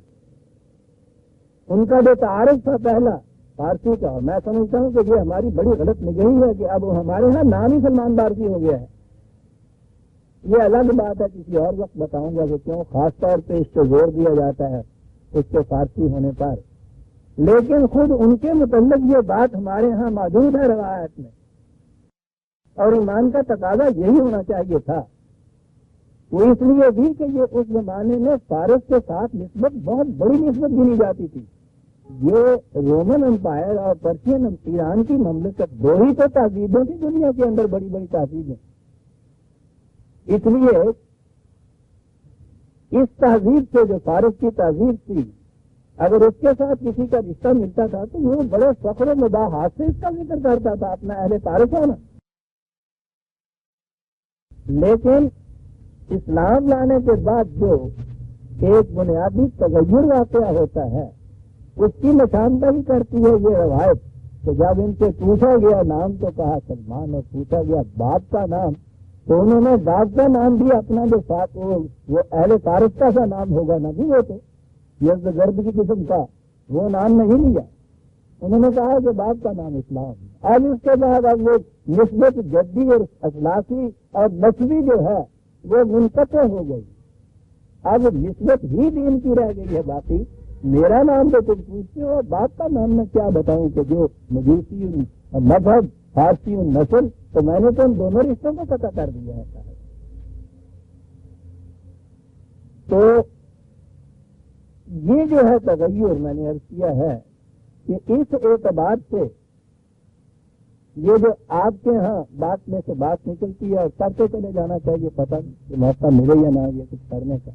ان کا جو تعارف تھا پہلا پارسی کا، اور میں سمجھتا ہوں کہ یہ ہماری بڑی غلط نگہی ہے کہ اب ہمارے ہاں نام ہی سلمان پارسی ہو گیا ہے. یہ الگ بات ہے، کسی اور وقت بتاؤں گا کہ کیوں خاص طور پہ اس پہ زور دیا جاتا ہے اس کے فارسی ہونے پر. لیکن خود ان کے متعلق یہ بات ہمارے ہاں موجود ہے روایت میں، اور ایمان کا تقاضا یہی ہونا چاہیے تھا. وہ اس لیے بھی کہ یہ اس زمانے میں فارس کے ساتھ نسبت بہت بڑی نسبت گنی جاتی تھی. یہ رومن امپائر اور پرشین ایران کی مملکت دو ہی تو تہذیبوں کی دنیا کے اندر بڑی بڑی تہذیبیں. اس لیے اس تہذیب سے جو فارس کی تہذیب تھی، اگر اس کے ساتھ کسی کا رشتہ ملتا تھا تو وہ بڑے فخر و مباحات سے اس کا ذکر کرتا تھا، اپنا اہل فارس ہونا. لیکن اسلام لانے کے بعد جو ایک بنیادی تغیر واقعہ ہوتا ہے اس کی نشاندہی کرتی ہے یہ روایت کہ جب ان سے پوچھا گیا نام تو کہا سلمان، اور پوچھا گیا باپ کا نام تو انہوں نے باپ کا نام بھی اپنا جو ساتھ وہ اہل فارس کا سا نام ہوگا نا بھی، وہ تو یزد گرد کی قسم کا وہ نام نہیں لیا. انہوں نے کہا کہ باپ کا نام اسلام. اب اس کے بعد اب وہ نسبت جدی اور اسلافی اور نسبی جو ہے وہ منقطع ہو گئی. اب نسبت ہی دین کی رہ گئی ہے. باقی میرا نام تو تم پوچھتے ہو، باپ کا نام میں کیا بتاؤں کہ جو مجوسی مذہب فارسی نسل، تو میں نے تو ان دونوں رشتوں کو قطع کر دیا ہے. تو یہ جو ہے تغیر میں نے عرض کیا ہے کہ اس اعتبار سے یہ جو آپ کے ہاں بات میں سے بات نکلتی ہے اور کرتے چلے جانا چاہیے، پتہ نہیں کہ موقع ملے یا نہ یہ کچھ کرنے کا،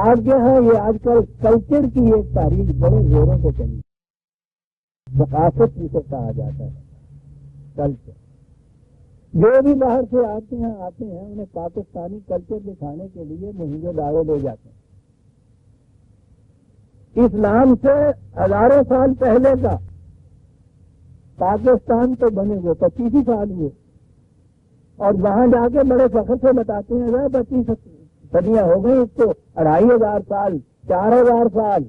آپ کے ہاں یہ آج کل کلچر کی ایک تاریخ بڑے زوروں سے چلی، ثقافت جسے کہا جاتا ہے کلچر. جو بھی باہر سے آپ کے یہاں آتے ہیں انہیں پاکستانی کلچر دکھانے کے لیے مہنگے دعوے لے جاتے ہیں. اسلام سے ہزاروں سال پہلے کا پاکستان تو بنے ہوئے 25 سال ہوئے، اور وہاں جا کے بڑے فخر سے بتاتے ہیں 25 صدیاں ہو گئی اس کو، 2500 سال 4000 سال،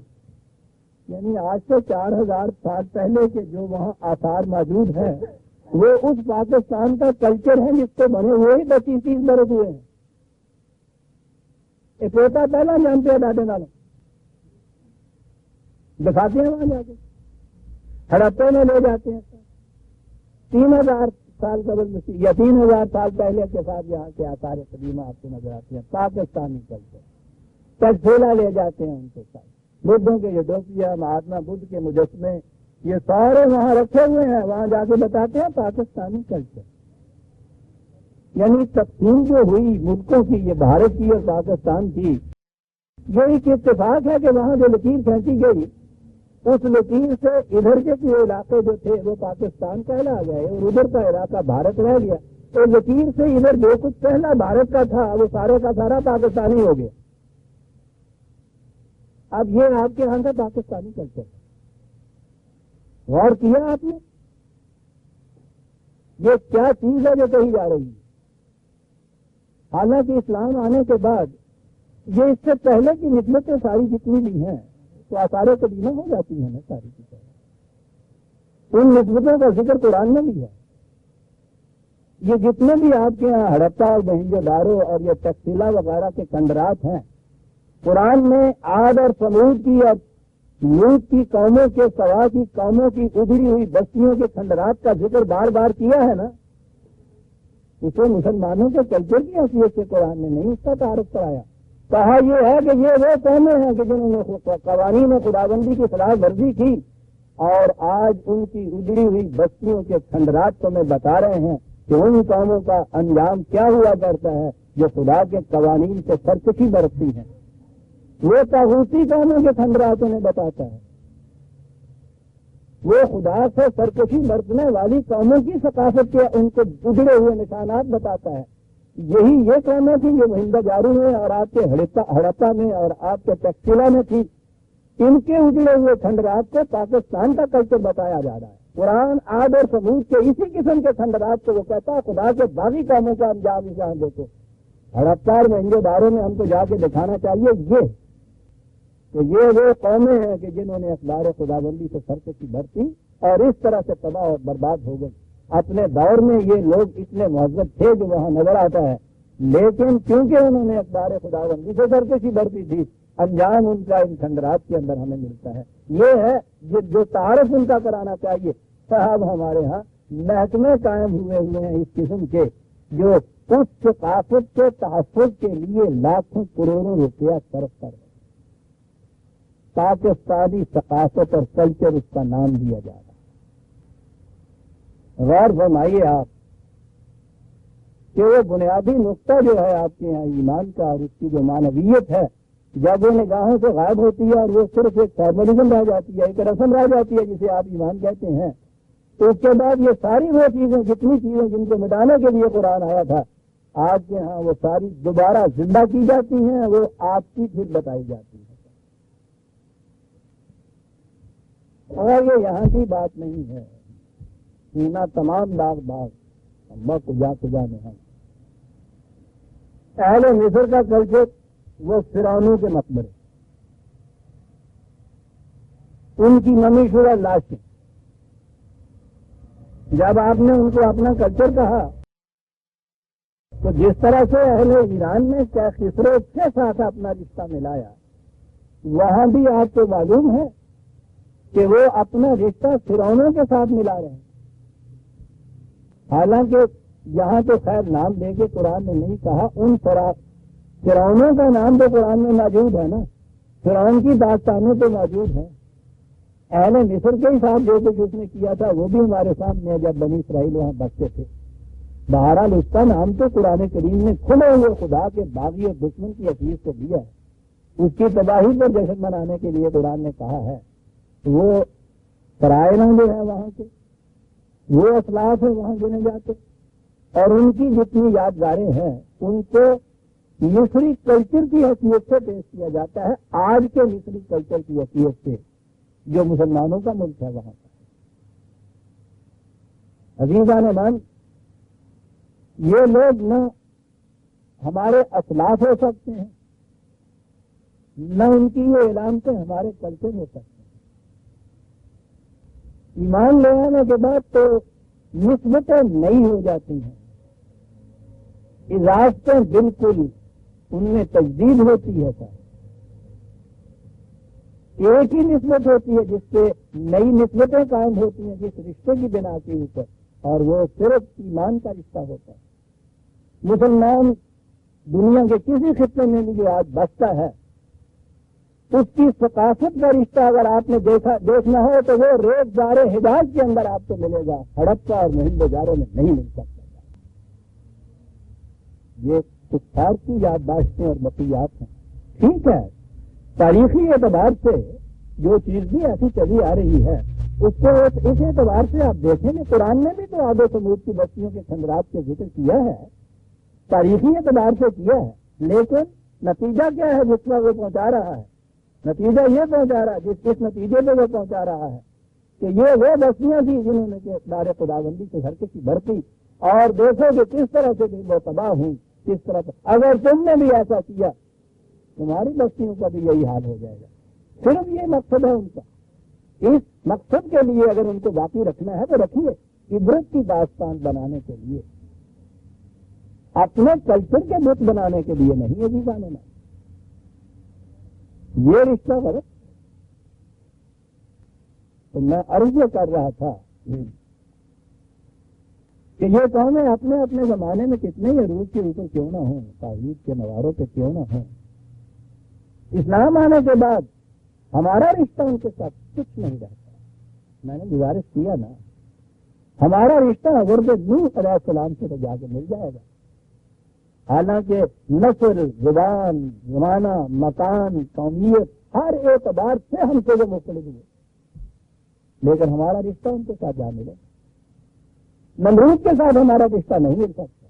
یعنی آج سے 4000 سال پہلے کے جو وہاں آثار موجود ہیں وہ اس پاکستان کا کلچر ہے جس کو بنے ہوئے ہی 25-30 برس ہوئے ہیں. ایک پوتا پہلا جانتے ہیں دادے نالوں دکھاتے ہیں، وہاں جا کے ہڑپے میں لے جاتے ہیں 3000 سال قبل مسیح یا 3000 سال پہلے کے ساتھ یہاں کے آثار قدیمہ آپ کو نظر آتے ہیں. پاکستانی کلچر تجھیلا لے جاتے ہیں ان کے ساتھ، بدھوں کے یہ ڈوکیا، مہاتما بدھ کے مجسمے، یہ سارے وہاں رکھے ہوئے ہیں، وہاں جا کے بتاتے ہیں پاکستانی کلچر. یعنی تقسیم جو ہوئی ملکوں کی، یہ بھارت کی اور پاکستان کی، یہ ایک اتفاق ہے کہ وہاں جو لکیر کھینچی گئی اس لکیر سے ادھر کے علاقے جو تھے وہ پاکستان کہلا گئے اور ادھر کا علاقہ بھارت رہ گیا. تو لکیر سے ادھر جو کچھ پہلا بھارت کا تھا وہ سارے کا سارا پاکستانی ہو گیا. اب یہ آپ کے یہاں کا پاکستانی کلچر ہے. غور کیا آپ نے یہ کیا چیز ہے جو کہی جا رہی ہے؟ حالانکہ اسلام آنے کے بعد یہ اس سے پہلے کی نسبتیں ساری جتنی بھی ہیں تو آثار قدیمہ ہو جاتی ہیں نا ساری کی ساری. ان نسبتوں کا ذکر قرآن میں بھی ہے. یہ جتنے بھی آپ کے یہاں ہڑپا اور موہنجو داڑو اور یہ تکسیلا وغیرہ کے کندرات ہیں، قرآن میں عاد اور سمود کی اور لوط کی قوموں کے سوا کی قوموں کی ابھری ہوئی بستیوں کے کھنڈرات کا ذکر بار بار کیا ہے نا. اسے مسلمانوں کے کلچر کی حیثیت سے قرآن نے نہیں اس کا تعارف کرایا. کہا یہ ہے کہ یہ وہ قومیں ہیں کہ جنہوں نے قوانین خداوندی کی خلاف ورزی کی، اور آج ان کی اجڑی ہوئی بستیوں کے کھنڈرات کو میں بتا رہے ہیں کہ ان قوموں کا انجام کیا ہوا کرتا ہے جو خدا کے قوانین سے سرکشی برتتی ہیں. وہ طاغوتی قوموں کے کھنڈرات انہیں بتاتا ہے، وہ خدا سے سرکشی برتنے والی قوموں کی ثقافت کے ان کو اجڑے ہوئے نشانات بتاتا ہے. یہی یہ قومیں تھیں جو مہنگا جارو میں اور آپ کے ہڑپا میں اور آپ کے تکسیلا میں تھی. ان کے اجڑے ہوئے کھنڈرات کو پاکستان کا کلچر بتایا جا رہا ہے. قرآن عاد اور سمود کے اسی قسم کے کھنڈرات کو وہ کہتا ہے خدا کے باغی قوموں کا انجام جہاں دیکھو. ہڑپا اور مہنگے داروں میں ہم کو جا کے دکھانا چاہیے کہ یہ وہ قومیں ہیں کہ جنہوں نے اخبار خداوندی سے سرکشی برتی اور اس طرح سے تباہ اور برباد ہو گئی. اپنے دور میں یہ لوگ اتنے مہذب تھے جو وہاں نظر آتا ہے، لیکن کیونکہ انہوں نے اخبار خداوندی سے سرکشی برتی تھی، انجام ان کا ان کھنڈرات کے اندر ہمیں ملتا ہے. یہ ہے جو تعارف ان کا کرانا چاہیے. صاحب ہمارے ہاں محکمے قائم ہوئے ہیں اس قسم کے جو اس ثقافت کے تحفظ کے لیے لاکھوں کروڑوں روپیہ صرف کر رہے ہیں. پاکستانی ثقافت اور کلچر اس کا نام دیا جا رہا ہے. غور فرمائیے آپ کہ وہ بنیادی نقطہ جو ہے آپ کے یہاں ایمان کا اور اس کی جو معنویت ہے، جب وہ نگاہوں سے غائب ہوتی ہے اور وہ صرف ایک فارملزم رہ جاتی ہے، ایک رسم رہ جاتی ہے جسے آپ ایمان کہتے ہیں، تو اس کے بعد یہ ساری وہ چیزیں جتنی چیزیں جن کو مٹانے کے لیے قرآن آیا تھا آج کے ہاں وہ ساری دوبارہ زندہ کی جاتی ہیں، وہ آپ کی پھر بتائی جاتی ہے. اور یہ یہاں کی بات نہیں ہے، سینا تمام باغ باغ کجا کجا میں ہے. اہل مصر کا کلچر وہ فرعونوں کے مقبرے، ان کی نمی شدہ لاشیں. جب آپ نے ان کو اپنا کلچر کہا تو جس طرح سے اہل ایران نے خسرو کے ساتھ اپنا رشتہ ملایا، وہاں بھی آپ کو معلوم ہے کہ وہ اپنا رشتہ فرعونوں کے ساتھ ملا رہے ہیں. حالانکہ یہاں تو خیر نام دے کے قرآن نے نہیں کہا، ان فرعونوں کا نام تو قرآن میں موجود ہے نا، فرعون کی داستانیں تو موجود ہیں، اہل مصر کے ہی ساتھ جو کچھ اس نے کیا تھا وہ بھی ہمارے سامنے ہے جب بنی اسرائیل وہاں بستے تھے۔ بہرحال اس کا نام تو قرآن کریم نے کھلے ہوئے خدا کے باغی اور دشمن کی حیثیت سے دیا ہے، اس کی تباہی پر جشن منانے کے لیے قرآن نے کہا ہے۔ وہ فرائض جو ہیں وہاں کے، وہ اسلاف ہیں وہاں گنے جاتے، اور ان کی جتنی یادگاریں ہیں ان کو مصری کلچر کی حیثیت سے پیش کیا جاتا ہے، آج کے مصری کلچر کی حیثیت سے جو مسلمانوں کا ملک ہے وہاں کا۔ عزیزان من، یہ لوگ نہ ہمارے اسلاف ہو سکتے ہیں، نہ ان کی یہ علامتیں ہمارے کلچر ہو سکتے ہیں۔ ایمان لے آنے کے بعد تو نسبتیں نئی ہو جاتی ہیں، اضافتیں بالکل ان میں تجدید ہوتی ہے۔ ایک ہی نسبت ہوتی ہے جس سے نئی نسبتیں قائم ہوتی ہیں جس رشتے کی بنا کے اوپر، اور وہ صرف ایمان کا رشتہ ہوتا ہے۔ مسلمان دنیا کے کسی خطے میں بھی جو آج بستا ہے، اس کی ثقافت کا رشتہ اگر آپ نے دیکھنا ہو تو وہ ریت دار حجاز کے اندر آپ کو ملے گا، ہڑپا اور محل بازاروں میں نہیں مل سکتا۔ یہ کفار کی یادداشتیں اور بقیات ہیں۔ ٹھیک ہے، تاریخی اعتبار سے جو چیز بھی ایسی چلی آ رہی ہے اس کو اس اعتبار سے آپ دیکھیں کہ قرآن نے بھی تو عاد و ثمود کی بستیوں کے خندرات کے ذکر کیا ہے، تاریخی اعتبار سے کیا ہے، لیکن نتیجہ کیا ہے جس میں وہ پہنچا رہا ہے؟ نتیجہ یہ پہنچا رہا ہے جس نتیجے پہ وہ پہنچا رہا ہے کہ یہ وہ بستیاں تھیں جنہوں نے کہ دار خداوندی سے ہر کسی برتی، اور دیکھو کہ کس طرح سے وہ تباہ ہوئی، کس طرح سے اگر تم نے بھی ایسا کیا تمہاری بستیوں کا بھی یہی حال ہو جائے گا۔ صرف یہ مقصد ہے ان کا، اس مقصد کے لیے اگر ان کو باقی رکھنا ہے تو رکھیے، عبرت کی داستان بنانے کے لیے، اپنے کلچر کے بت بنانے کے لیے نہیں ہے۔ جیسا نے یہ رشتہ غلط۔ تو میں عرض کر رہا تھا کہ یہ قومیں اپنے اپنے زمانے میں کتنے ہی عروج کے اوپر کیوں نہ ہوں، توحید کے نواروں پہ کیوں نہ ہوں، اسلام آنے کے بعد ہمارا رشتہ ان کے ساتھ کچھ نہیں رہتا۔ میں نے گزارش کیا نا، ہمارا رشتہ حضرت نوح علیہ السلام سے تو جا کے مل جائے گا، حالانکہ نسل، زبان، زمانہ، مکان، قومیت ہر اعتبار سے ہم سے وہ مختلف ہوئے، لیکن ہمارا رشتہ ان کے ساتھ جا ملے۔ نمرود کے ساتھ ہمارا رشتہ نہیں مل سکتا۔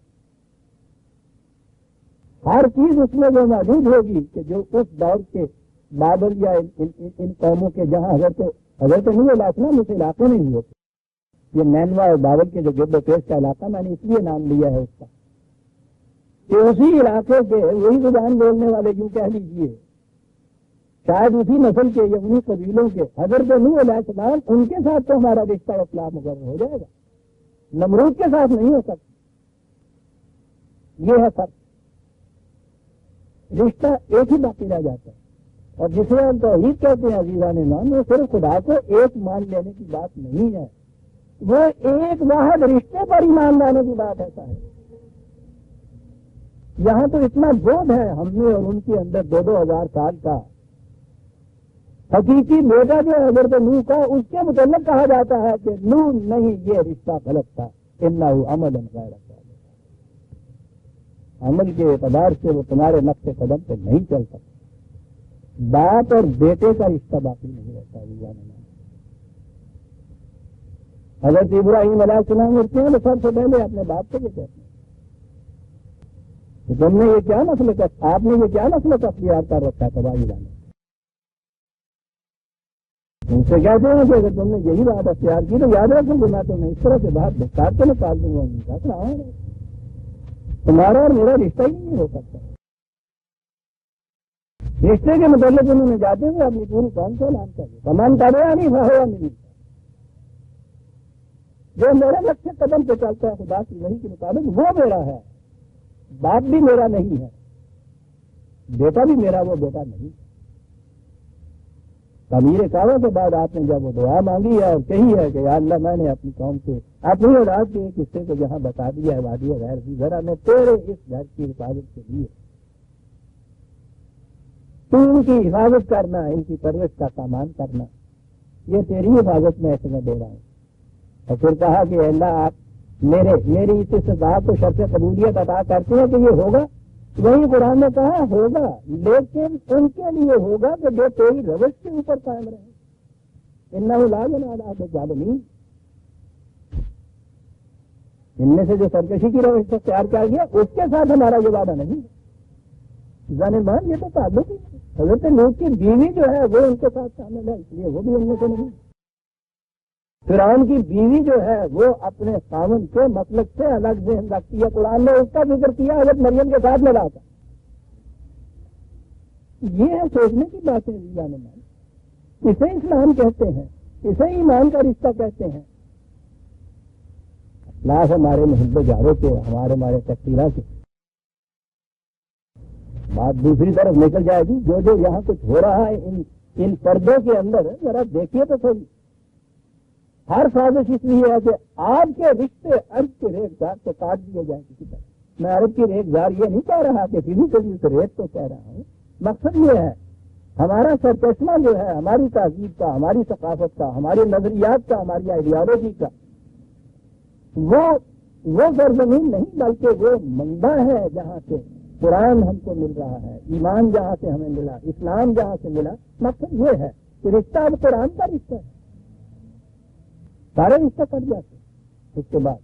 ہر چیز اس میں وہ موجود ہوگی کہ جو اس دور کے بابل یا ان قوموں کے جہاں حضرت نوح علیہ السلام اس علاقے میں ہوئے تھے۔ یہ نینوا اور بابل کے جو گرد و پیش کا علاقہ، میں نے اس لیے نام لیا ہے اس کا کہ اسی علاقے کے وہی زبان بولنے والے یوں کہہ لیجیے شاید اسی نسل کے یا انہی قبیلوں کے حضرت نوح علیہ السلام، ان کے ساتھ تو ہمارا رشتہ اصلاح مقرر ہو جائے گا، نمرود کے ساتھ نہیں ہو سکتا۔ یہ ہے فرق، رشتہ ایک ہی باقی رہ جاتا ہے، اور جسے ہم توحید کہتے ہیں عزیزان ایمان، وہ صرف خدا کو ایک مان لینے کی بات نہیں ہے، وہ ایک واحد رشتے پر ایمان لانے کی بات ایسا ہے۔ یہاں تو اتنا بودھ ہے ہم نے اور ان کے اندر 2000 سال کا۔ حقیقی بیٹا جو حضرت نوح کا، اس کے متعلق کہا جاتا ہے کہ نوح نہیں، یہ رشتہ غلط تھا، انہ عمل غیر صالح، عمل کے اعتبار سے وہ تمہارے نقش قدم پہ نہیں چل سکتا۔ باپ اور بیٹے کا رشتہ باقی نہیں رہتا۔ حضرت ابراہیم علیہ السلام اٹھتے ہیں تو سب سے پہلے اپنے باپ کو یہ کہتے ہیں کہ تم نے یہ کیا مسلک، آپ نے یہ کیا مسلک اختیار کر رکھا ہے تباہی لانے۔ ان سے کہتے ہیں کہ اگر تم نے یہی بات اختیار کی تو یاد رکھوں کہ میں تمہیں اس طرح سے بات بتا کے نکال دوں گا، تمہارا اور میرا رشتہ ہی نہیں ہو سکتا۔ رشتے کے متعلق انہوں نے جاتے ہوئے اپنی پوری قوم کو اعلان کر دیا، تمام تابعہ نہیں ہوا نہیں، جو میرے لکشے قدم پہ چلتا ہے خدا کی وحی کے مطابق وہ میرا ہے، باپ بھی میرا نہیں ہے، بیٹا بھی میرا وہ بیٹا نہیں۔ تعمیر کعبہ کے بعد آپ نے جب وہ دعا مانگی ہے اور کہی ہے کہ یا اللہ میں نے اپنی قوم سے اپنی اولاد کے ایک حصے کو جہاں بتا دیا ہے وادی غیر ذی زرع میں تیرے اس گھر کی حفاظت کے لیے تو ان کی حفاظت کرنا، ان کی پرورش کا سامان کرنا، یہ تیری حفاظت میں ایسے میں دے رہا ہوں۔ اور پھر کہا کہ اللہ آپ میری اس استطاعت کو شرط قبولیت عطا کرتے ہیں کہ یہ ہوگا۔ وہی قرآن نے کہا ہوگا، لیکن ان کے لیے ہوگا کہ جو تیری روش کے اوپر قائم رہے۔ انہ لا ینال الظالمین، ان میں سے جو سرکشی کی روش سے تیار کیا گیا اس کے ساتھ ہمارا یہ وعدہ نہیں ہے۔ ظالمان یہ تو تعلق ہی ہے۔ حضرت لوط کی بیوی جو ہے وہ ان کے ساتھ شامل ہے، اس لیے وہ بھی ان میں سے نہیں۔ فرعون کی بیوی جو ہے وہ اپنے خاوند کے مسلک سے الگ ذہن رکھتی ہے۔ قرآن نے اس کا ذکر کیا حضرت مریم کے ساتھ ملا کر۔ یہ ہے سوچنے کی باتیں جانمان، اسے اسلام کہتے ہیں، اسے ایمان کا رشتہ کہتے ہیں۔ لاس ہمارے محب جاروں کے، ہمارے تقسیرہ کے بات دوسری طرف نکل جائے گی۔ جو یہاں کچھ ہو رہا ہے ان پردوں کے اندر، ذرا دیکھیے تو صحیح۔ ہر سازش اس لیے ہے کہ آپ کے رشتے عرب کے ریت گار سے کاٹ دیے جائیں کسی طرح۔ میں عرب کی ریت گار یہ نہیں کہہ رہا کہ فزیکلی اس ریت تو کہہ رہا ہوں، مقصد یہ ہے ہمارا سرچشمہ جو ہے ہماری تہذیب کا، ہماری ثقافت کا، ہمارے نظریات کا، ہماری آئیڈیالوجی کا، وہ سرزمین نہیں بلکہ وہ منبع ہے جہاں سے قرآن ہم کو مل رہا ہے، ایمان جہاں سے ہمیں ملا، اسلام جہاں سے ملا۔ مقصد یہ ہے کہ رشتہ اب قرآن کا رشتہ ہے، سارے رشتہ کٹ جاتے اس کے بعد۔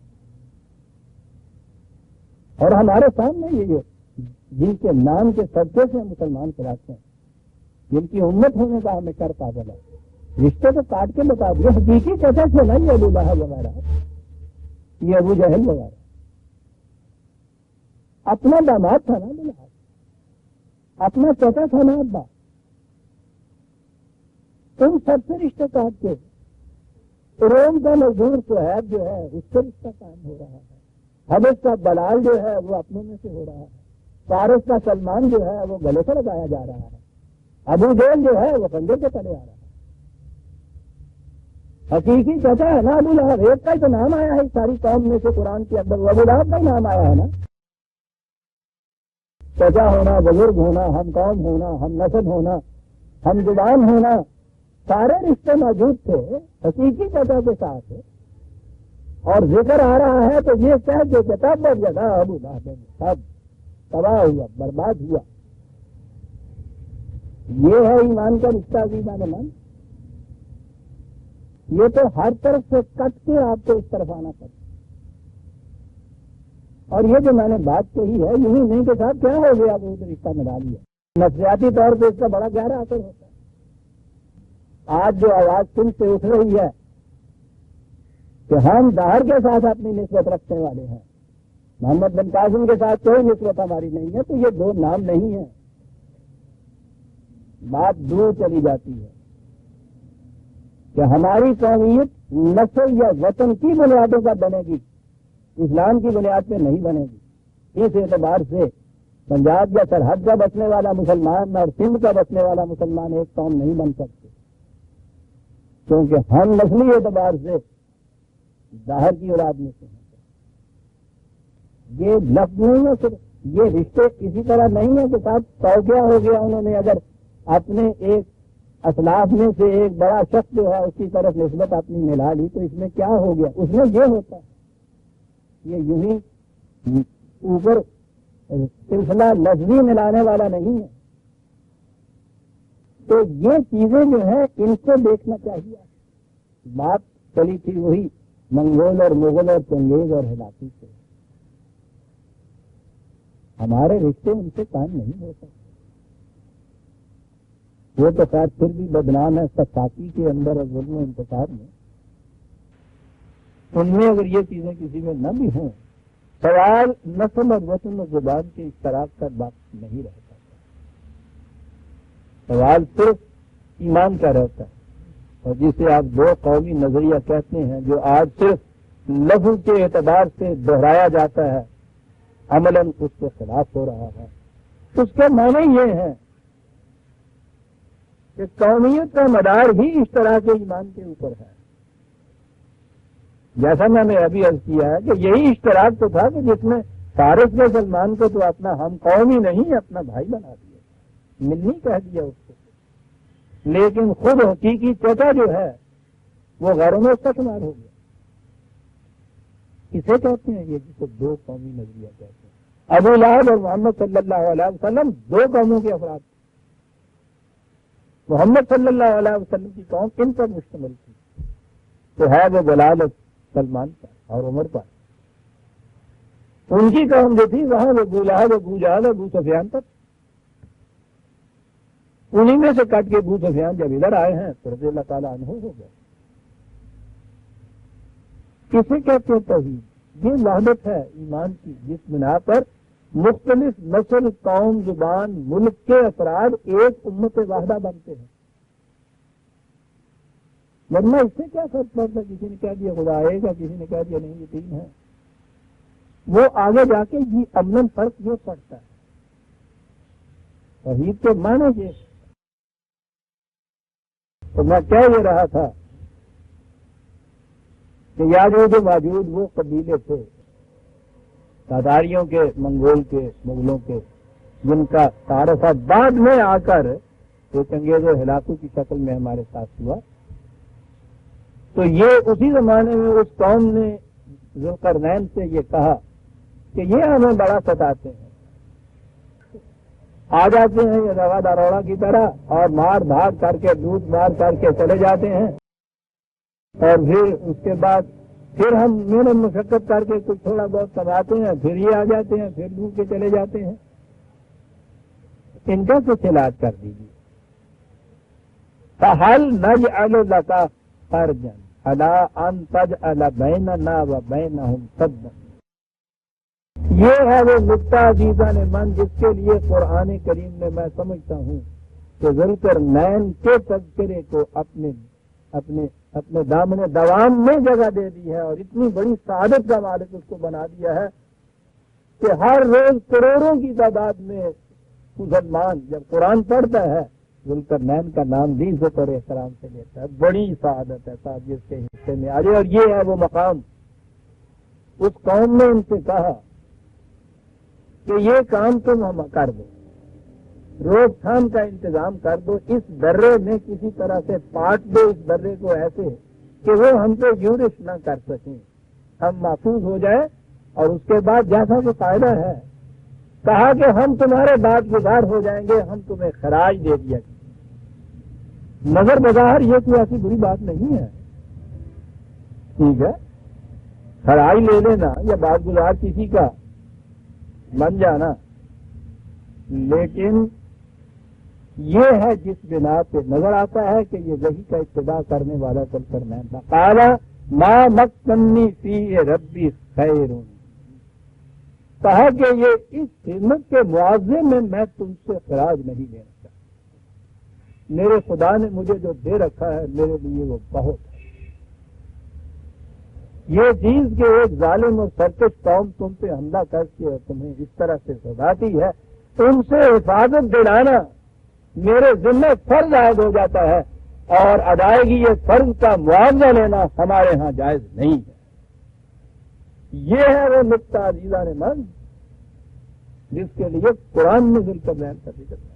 اور ہمارے سامنے یہ جن کے نام کے صدقے سے مسلمان کراتے ہیں، جن کی امت ہونے کا ہمیں کر قابل ہے، رشتے تو کاٹ کے بتا دیے۔ حقیقی کیسے تھے نا یہ ابو لہب وغیرہ، یہ ابو جہل وغیرہ، اپنا داماد تھا نا ابو لہب، اپنا چچا تھا نا ابا، تم سب سے رشتے کاٹ کے روم کا مزدور سہیب جو ہے اس سے رشتہ قائم ہو رہا ہے، حبش کا بلال جو ہے وہ اپنوں میں سے ہو رہا ہے، فارس کا سلمان جو ہے وہ گلے سے لگایا جا رہا ہے، ابو جہل جو ہے وہ خنجر کے تلے آ رہا ہے۔ حقیقی چچا ہے نا ابو لہب، ایک کا ہی تو نام آیا ہے ساری قوم میں سے قرآن کے اندر، وہ ابو لہب کا ہی نام آیا ہے نا۔ چچا ہونا، بزرگ ہونا، ہم قوم ہونا، ہم نسب ہونا، ہم زبان ہونا، سارے رشتے موجود تھے حقیقی چچا کے ساتھ، اور ذکر آ رہا ہے تو یہ کہہ کے چچا بڑھ جگہ ابو لہب سب تباہ ہوا، برباد ہوا۔ یہ ہے ایمان کا رشتہ بھی من، یہ تو ہر طرف سے کٹ کے آپ کو اس طرف آنا پڑتا۔ اور یہ جو میں نے بات کہی ہے یہی نہیں کہ صاحب کیا ہو گیا وہ رشتہ ملا لیا، نفسیاتی طور پہ اس کا بڑا گہرا اثر ہوتا ہے۔ آج جو آواز سن سے اٹھ رہی ہے کہ ہم داہر کے ساتھ اپنی نسبت رکھنے والے ہیں، محمد بن قاسم کے ساتھ کوئی نسبت ہماری نہیں ہے، تو یہ دو نام نہیں ہیں، بات دور چلی جاتی ہے کہ ہماری قومیت نسل یا وطن کی بنیادوں پر بنے گی، اسلام کی بنیاد پہ نہیں بنے گی۔ اس اعتبار سے پنجاب یا سرحد کا بسنے والا مسلمان اور سندھ کا بسنے والا مسلمان ایک قوم نہیں بن سکتے، کیونکہ ہم نسلی اعتبار سے ظاہر کی اولاد میں سے ہیں۔ یہ لفظ نہیں ہے، صرف یہ رشتے اسی طرح نہیں ہے کہ صاحب توقع ہو گیا انہوں نے اگر اپنے ایک اسلاف میں سے ایک بڑا شخص جو ہے اس کی طرف نسبت اپنی ملا لی تو اس میں کیا ہو گیا، اس میں یہ ہوتا ہے۔ یہ یوں ہی اوپر سلسلہ لفظی ملانے والا نہیں ہے۔ تو یہ چیزیں جو ہیں ان کو دیکھنا چاہیے۔ بات چلی تھی وہی منگول اور مغل اور چنگیز اور ہلاکی سے، ہمارے رشتے ان سے قائم نہیں ہو سکتے۔ وہ تو خیر پھر بھی بدنام ہے سخاتی کے اندر اور ظلم و انتشار میں، ان میں اگر یہ چیزیں کسی میں نہ بھی ہوں، سوال نسل اور وطن اور زبان کے اشتراک کا بات نہیں رہتا، سوال صرف ایمان کا رہتا ہے، اور جسے آپ دو قومی نظریہ کہتے ہیں جو آج صرف لفظ کے اعتبار سے دہرایا جاتا ہے، عملاً اس کے خلاف ہو رہا ہے۔ اس کے معنی یہ ہے کہ قومیت کا مدار ہی اشتراک ایمان کے اوپر ہے۔ جیسا میں نے ابھی عرض کیا ہے کہ یہی اشتراک تو تھا کہ جس میں فارس نے سلمان کو تو اپنا ہم قوم ہی نہیں اپنا بھائی بنا دیا، ملنی کہہ دیا اس کو، لیکن خود حقیقی چچا جو ہے وہ غیروں میں اس کا شمار ہو گیا. اسے کہتے ہیں یہ جسے دو قومی نظریہ کہتے ہیں. ابو لہب اور محمد صلی اللہ علیہ وسلم دو قوموں کے افراد تھے. محمد صلی اللہ علیہ وسلم کی قوم ان پر مشتمل تھی، تو ہے وہ ضلالت سلمان پر اور عمر پر. ان کی قوم جو تھی وہاں وہ ابو لہب، ابو جہل، ابو سفیان پر. انہی میں سے کٹ کے ابو سفیان جب ادھر آئے ہیں تو رضی اللہ تعالیٰ عنہ ہو گئے. کسے کہتے ہیں توحید؟ یہ وحدت ہے ایمان کی، جس بنا پر مختلف نسل، قوم، زبان، ملک کے افراد ایک امت واحدہ بنتے ہیں. ورنہ اس سے کیا فرق پڑتا؟ کسی نے کہہ دیا خدا آئے گا، کسی نے کہہ دیا نہیں یہ تین ہے. وہ آگے جا کے یہ عملاً فرق یہ پڑتا ہے. توحید کے معنی یہ. تو میں کہہ یہ رہا تھا کہ یاجوج و ماجوج وہ قبیلے تھے تاتاریوں کے، منگول کے، مغلوں کے، جن کا تعارف بعد میں آ کر ایک انگیز و ہلاکو کی شکل میں ہمارے ساتھ ہوا. تو یہ اسی زمانے میں اس قوم نے ذوالقرنین سے یہ کہا کہ یہ ہمیں بڑا ستاتے ہیں. آ جاتے ہیں یہ روا داروڑا کی طرح اور مار بھاگ کر کے، لوٹ مار کر کے چلے جاتے ہیں، اور پھر اس کے بعد پھر ہم محنت مشقت کر کے کچھ تھوڑا بہت کماتے ہیں، پھر یہ آ جاتے ہیں، پھر لوٹ کے چلے جاتے ہیں. ان کا کچھ علاج کر دیجیے. فَهَلْ نَجْعَلُ لَكَ خَرْجًا عَلَىٰ أَن تَجْعَلَ بَيْنَنَا وَبَيْنَهُمْ سَدًّا. یہ ہے وہ نقطہ عزیزان من جس کے لیے قرآن کریم میں میں سمجھتا ہوں کہ ذوالقرنین کے تذکرے کو اپنے دامن دوام میں جگہ دے دی ہے، اور اتنی بڑی سعادت کا مالک اس کو بنا دیا ہے کہ ہر روز کروڑوں کی تعداد میں مسلمان جب قرآن پڑھتا ہے ذوالقرنین کا نام بھی عزت اور احترام سے لیتا ہے. بڑی سعادت ہے صاحب جس کے حصے میں آ جائے. اور یہ ہے وہ مقام. اس قوم نے ان سے کہا کہ یہ کام تم ہم کر دو، روک تھام کا انتظام کر دو، اس درے میں کسی طرح سے پاٹ دو اس درے کو ایسے کہ وہ ہم پہ یورش نہ کر سکیں، ہم محفوظ ہو جائے. اور اس کے بعد جیسا کہ فائدہ ہے کہا کہ ہم تمہارے بعد گزار ہو جائیں گے، ہم تمہیں خراج دے دیا. مگر بظاہر یہ کوئی ایسی بری بات نہیں ہے. ٹھیک ہے خراج لے لینا یا بعد گزار کسی کا بن جانا، لیکن یہ ہے جس بنا پہ نظر آتا ہے کہ یہ وحی کا ابتدا کرنے والا ذوالقرنین تھا. قال ما مکنی فیہ ربی خیر. کہا کہ یہ اس خدمت کے معاوضے میں میں تم سے خراج نہیں لینا چاہتا، میرے خدا نے مجھے جو دے رکھا ہے میرے لیے وہ بہت ہے. یہ چیز کہ ایک ظالم اور سرکش قوم تم پہ حملہ کر کے اور تمہیں اس طرح سے سزاتی ہے، ان سے حفاظت دلانا میرے ذمہ فرض عائد ہو جاتا ہے، اور ادائیگی یہ فرض کا معاوضہ لینا ہمارے ہاں جائز نہیں ہے. یہ ہے وہ نقطہ عزیزان من جس کے لیے قرآن میں ذوالقرنین کا ذکر ہے.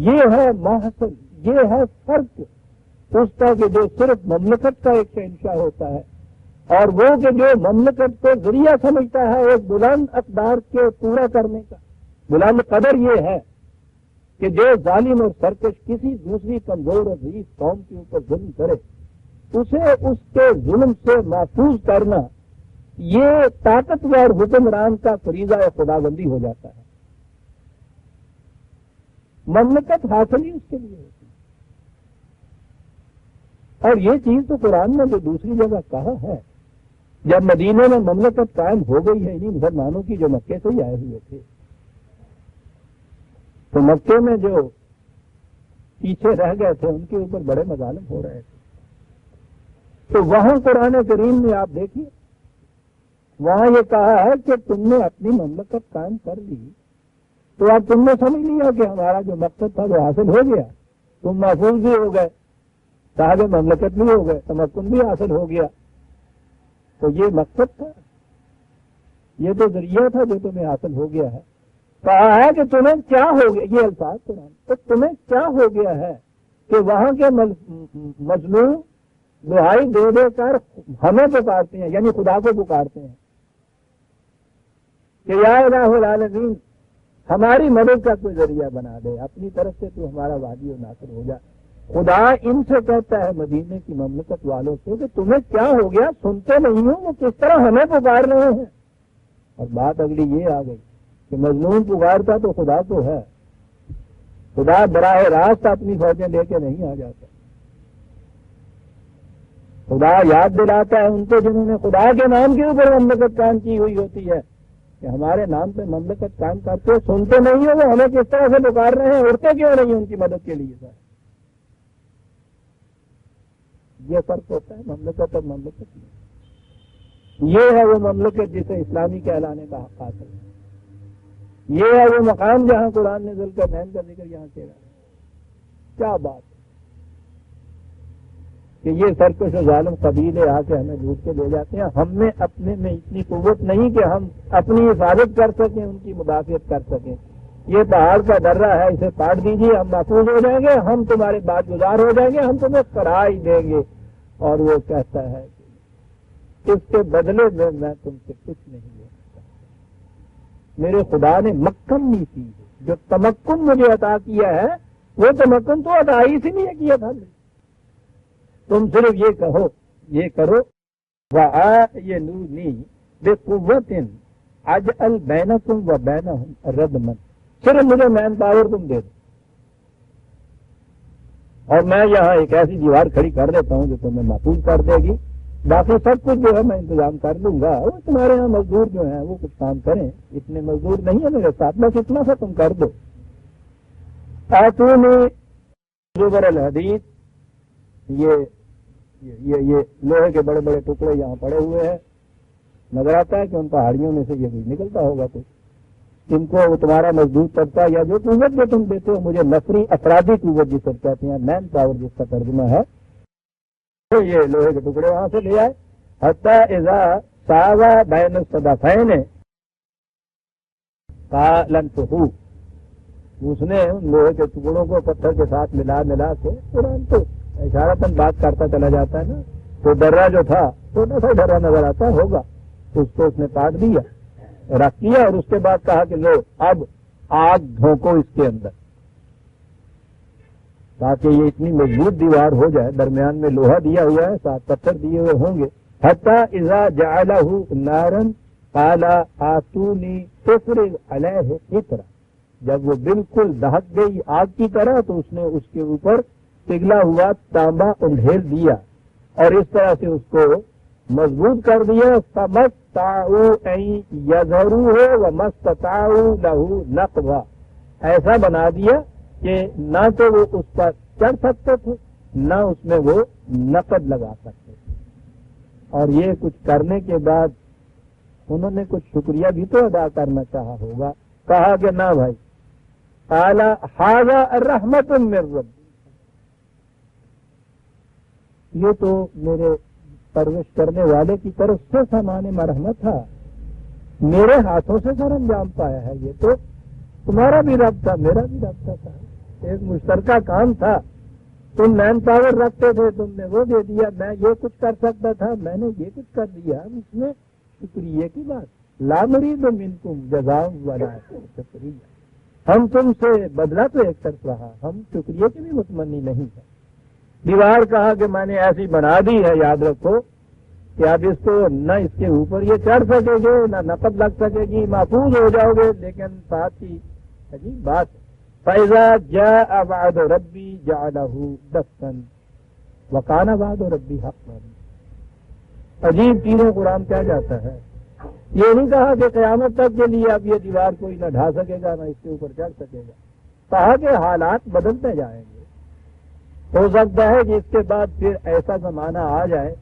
یہ ہے محصل، یہ ہے فرق اس کا کہ جو صرف مملکت کا ایک انشاء ہوتا ہے، اور وہ کہ جو مملکت کو ذریعہ سمجھتا ہے ایک بلند اقدار کے پورا کرنے کا. بلند قدر یہ ہے کہ جو ظالم اور سرکش کسی دوسری کمزور اور ضعیف قوم کے اوپر ظلم کرے اسے اس کے ظلم سے محفوظ کرنا یہ طاقتور حکمران کا فریضہ خداوندی ہو جاتا ہے. مملکت حاصل ہی اس کے لیے ہوتی ہے. اور یہ چیز تو قرآن نے جو دوسری جگہ کہا ہے، جب مدینے میں مملکت قائم ہو گئی ہے انہیں مسلمانوں کی جو مکے سے ہی آئے ہوئے تھے، تو مکے میں جو پیچھے رہ گئے تھے ان کے اوپر بڑے مظالم ہو رہے تھے. تو وہاں قرآن کریم میں آپ دیکھیے وہاں یہ کہا ہے کہ تم نے اپنی مملکت قائم کر لی تو اب تم نے سمجھ لیا کہ ہمارا جو مقصد تھا وہ حاصل ہو گیا، تم محفوظ بھی ہو گئے، صاحب مملکت بھی ہو گئے، تمکن بھی حاصل ہو گیا. تو یہ مقصد تھا، یہ تو ذریعہ تھا جو تمہیں حاصل ہو گیا ہے. کہا ہے کہ تمہیں کیا ہو گیا، یہ الفاظ قرآن، تو تمہیں کیا ہو گیا ہے کہ وہاں کے مظلوم دہائی دے دے کر ہمیں پکارتے ہیں، یعنی خدا کو پکارتے ہیں کہ یا الہ العالمین ہماری مدد کا کوئی ذریعہ بنا دے، اپنی طرف سے تو ہمارا وادی و ناصر ہو جا۔ خدا ان سے کہتا ہے مدینے کی مملکت والوں سے کہ تمہیں کیا ہو گیا، سنتے نہیں ہو وہ کس طرح ہمیں پکار رہے ہیں۔ اور بات اگلی یہ آ گئی کہ مظلوم پکارتا تو خدا تو ہے، خدا براہ راست اپنی فوجیں لے کے نہیں آ جاتا، خدا یاد دلاتا ہے ان کو جنہوں نے خدا کے نام کے اوپر مملکت قائم کی ہوئی ہوتی ہے کہ ہمارے نام پہ مملکت قائم کرتے، سنتے نہیں ہو وہ ہمیں کس طرح سے پکار رہے ہیں، اڑتے کیوں نہیں ان کی مدد کے لیے سر۔ یہ فرق ہوتا ہے مملکت اور مملکت میں۔ یہ ہے وہ مملکت جسے اسلامی کہلانے کا حق حاصل ہے، یہ ہے وہ مقام جہاں قرآن نے ذوالقرنین کا ذکر یہاں کیا ہے۔ کیا بات ہے کہ یہ سرکش و ظالم قبیلے آ کے ہمیں لوٹ کے لے جاتے ہیں، ہم میں اپنے میں اتنی قوت نہیں کہ ہم اپنی حفاظت کر سکیں، ان کی مدافعت کر سکیں۔ یہ پہاڑ کا درہ ہے، اسے کاٹ دیجیے، ہم محفوظ ہو جائیں گے، ہم تمہارے بات گزار ہو جائیں گے، ہم تمہیں کرا ہی دیں گے۔ اور وہ کہتا ہے کہ اس کے بدلے میں تم سے کچھ نہیں لے سکتا، میرے خدا نے مکن نہیں کی، جو تمکن مجھے عطا کیا ہے وہ تمکن تو عطا ہی سے نہیں کیا تھا، تم صرف یہ کہو، یہ کرو وَآیَنُونِی بِقُوَّةٍ اجعل بینکم و بینہم ردما، صرف مجھے مین پاور تم دے دو اور میں یہاں ایک ایسی دیوار کھڑی کر دیتا ہوں جو تمہیں محفوظ کر دے گی، باقی سب کچھ جو ہے میں انتظام کر لوں گا۔ وہ تمہارے یہاں مزدور جو ہیں وہ کچھ کام کریں، اتنے مزدور نہیں ہے میرے ساتھ، بس اتنا سا تم کر دو۔ آتونی زبر الحدید، یہ لوہے کے بڑے بڑے ٹکڑے یہاں پڑے ہوئے ہیں، نظر آتا ہے کہ ان پہاڑیوں میں سے یہ بھی نکلتا ہوگا کچھ، ان کو تمہارا مزدور طبقہ یا جو قوت جو تم دیتے ہو مجھے نفری افرادی قوت جس پر کہتے ہیں، مین پاور جس کا ترجمہ ہے، تو یہ لوہے کے ٹکڑے وہاں سے لے آئے۔ حتیٰ اذا ساوا بین الصدفین قالنتہو، اس نے ان لوہے کے ٹکڑوں کو پتھر کے ساتھ ملا کے، قرآن تو اشارتاً بات کرتا چلا جاتا ہے نا، تو درہ جو تھا چھوٹا سا درہ نظر آتا ہوگا، اس کو اس نے کاٹ دیا، رکھ دیا، اور اس کے بعد کہا کہ لو اب آگ دھونکو اس کے اندر، تاکہ یہ اتنی مضبوط دیوار ہو جائے، درمیان میں لوہا دیا ہوا ہے، ساتھ پتھر دیے ہوئے ہوں گے۔ حتیٰ اذا جعلہ نارا قال آتونی افرغ علیہ قطرا، جب وہ بالکل دہک گئی آگ کی طرح تو اس نے اس کے اوپر پگھلا ہوا تانبا انڈھیل دیا اور اس طرح سے اس کو مضبوط کر دیا۔ فَمَسْتَطَاعُوا أَن يَظْهَرُوهُ وَمَا اسْتَطَاعُوا لَهُ نَقْبًا، ایسا بنا دیا کہ نہ تو وہ اس پر چڑھ سکتے تھے نہ اس میں وہ نقد لگا سکتے تھے۔ اور یہ کچھ کرنے کے بعد انہوں نے کچھ شکریہ بھی تو ادا کرنا چاہا ہوگا، کہا کہ نہ بھائی، قَالَ هَذَا رَحْمَةٌ مِّن رَّبِّي، یہ تو میرے پرورش کرنے والے کی طرف سے سامان مرحمت تھا، میرے ہاتھوں سے سر انجام پایا ہے، یہ تو تمہارا بھی رب تھا میرا بھی رب تھا، ایک مشترکہ کام تھا، تم مین پاور رکھتے تھے، تم نے وہ دے دیا، میں یہ کچھ کر سکتا تھا میں نے یہ کچھ کر دیا، اس میں شکریہ کی بات، لا نرید منکم جزاء ولا شکریہ، ہم تم سے بدلہ تو ایک طرف رہا، ہم شکریہ کے بھی متمنی نہیں ہیں۔ دیوار کہا کہ میں نے ایسی بنا دی ہے، یاد رکھو کہ اب اس کو نہ اس کے اوپر یہ چڑھ سکے گے نہ نقد لگ سکے گی، محفوظ ہو جاؤ گے، لیکن ساتھ ہی عجیب بات، فَإِذَا جَاءَ وَعْدُ رَبِّي جَعَلَهُ دَكًّا وَكَانَ وَعْدُ رَبِّي حَقًّا۔ عجیب چیزوں قرآن کیا جاتا ہے، یہ نہیں کہا کہ قیامت تک کے لیے اب یہ دیوار کوئی نہ ڈھا سکے گا نہ اس کے اوپر چڑھ سکے گا، کہا کہ حالات بدلتے جائیں گے، ہو سکتا ہے کہ اس کے بعد پھر ایسا زمانہ آ جائے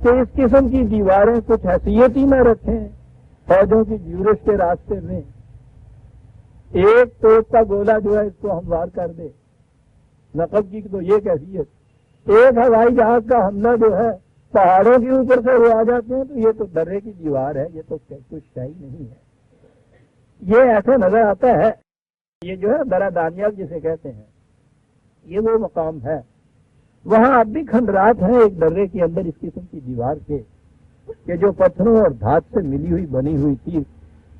کہ اس قسم کی دیواریں کچھ حیثیت ہی نہ رکھیں فوجوں کی یورش کے راستے میں، ایک توپ کا گولہ جو ہے اس کو ہموار کر دے، نقب کی تو یہ کیفیت، ایک ہوائی جہاز کا حملہ جو ہے پہاڑوں کے اوپر سے وہ آ جاتے ہیں، تو یہ تو درے کی دیوار ہے، یہ تو کچھ شے ہی نہیں ہے۔ یہ ایسے نظر آتا ہے، یہ جو ہے درہ دانیال جسے کہتے ہیں، یہ وہ مقام ہے، وہاں اب بھی کھنڈرات ہیں ایک درے کے اندر اس قسم کی دیوار کے، کہ جو پتھروں اور دھات سے ملی ہوئی بنی ہوئی تھی،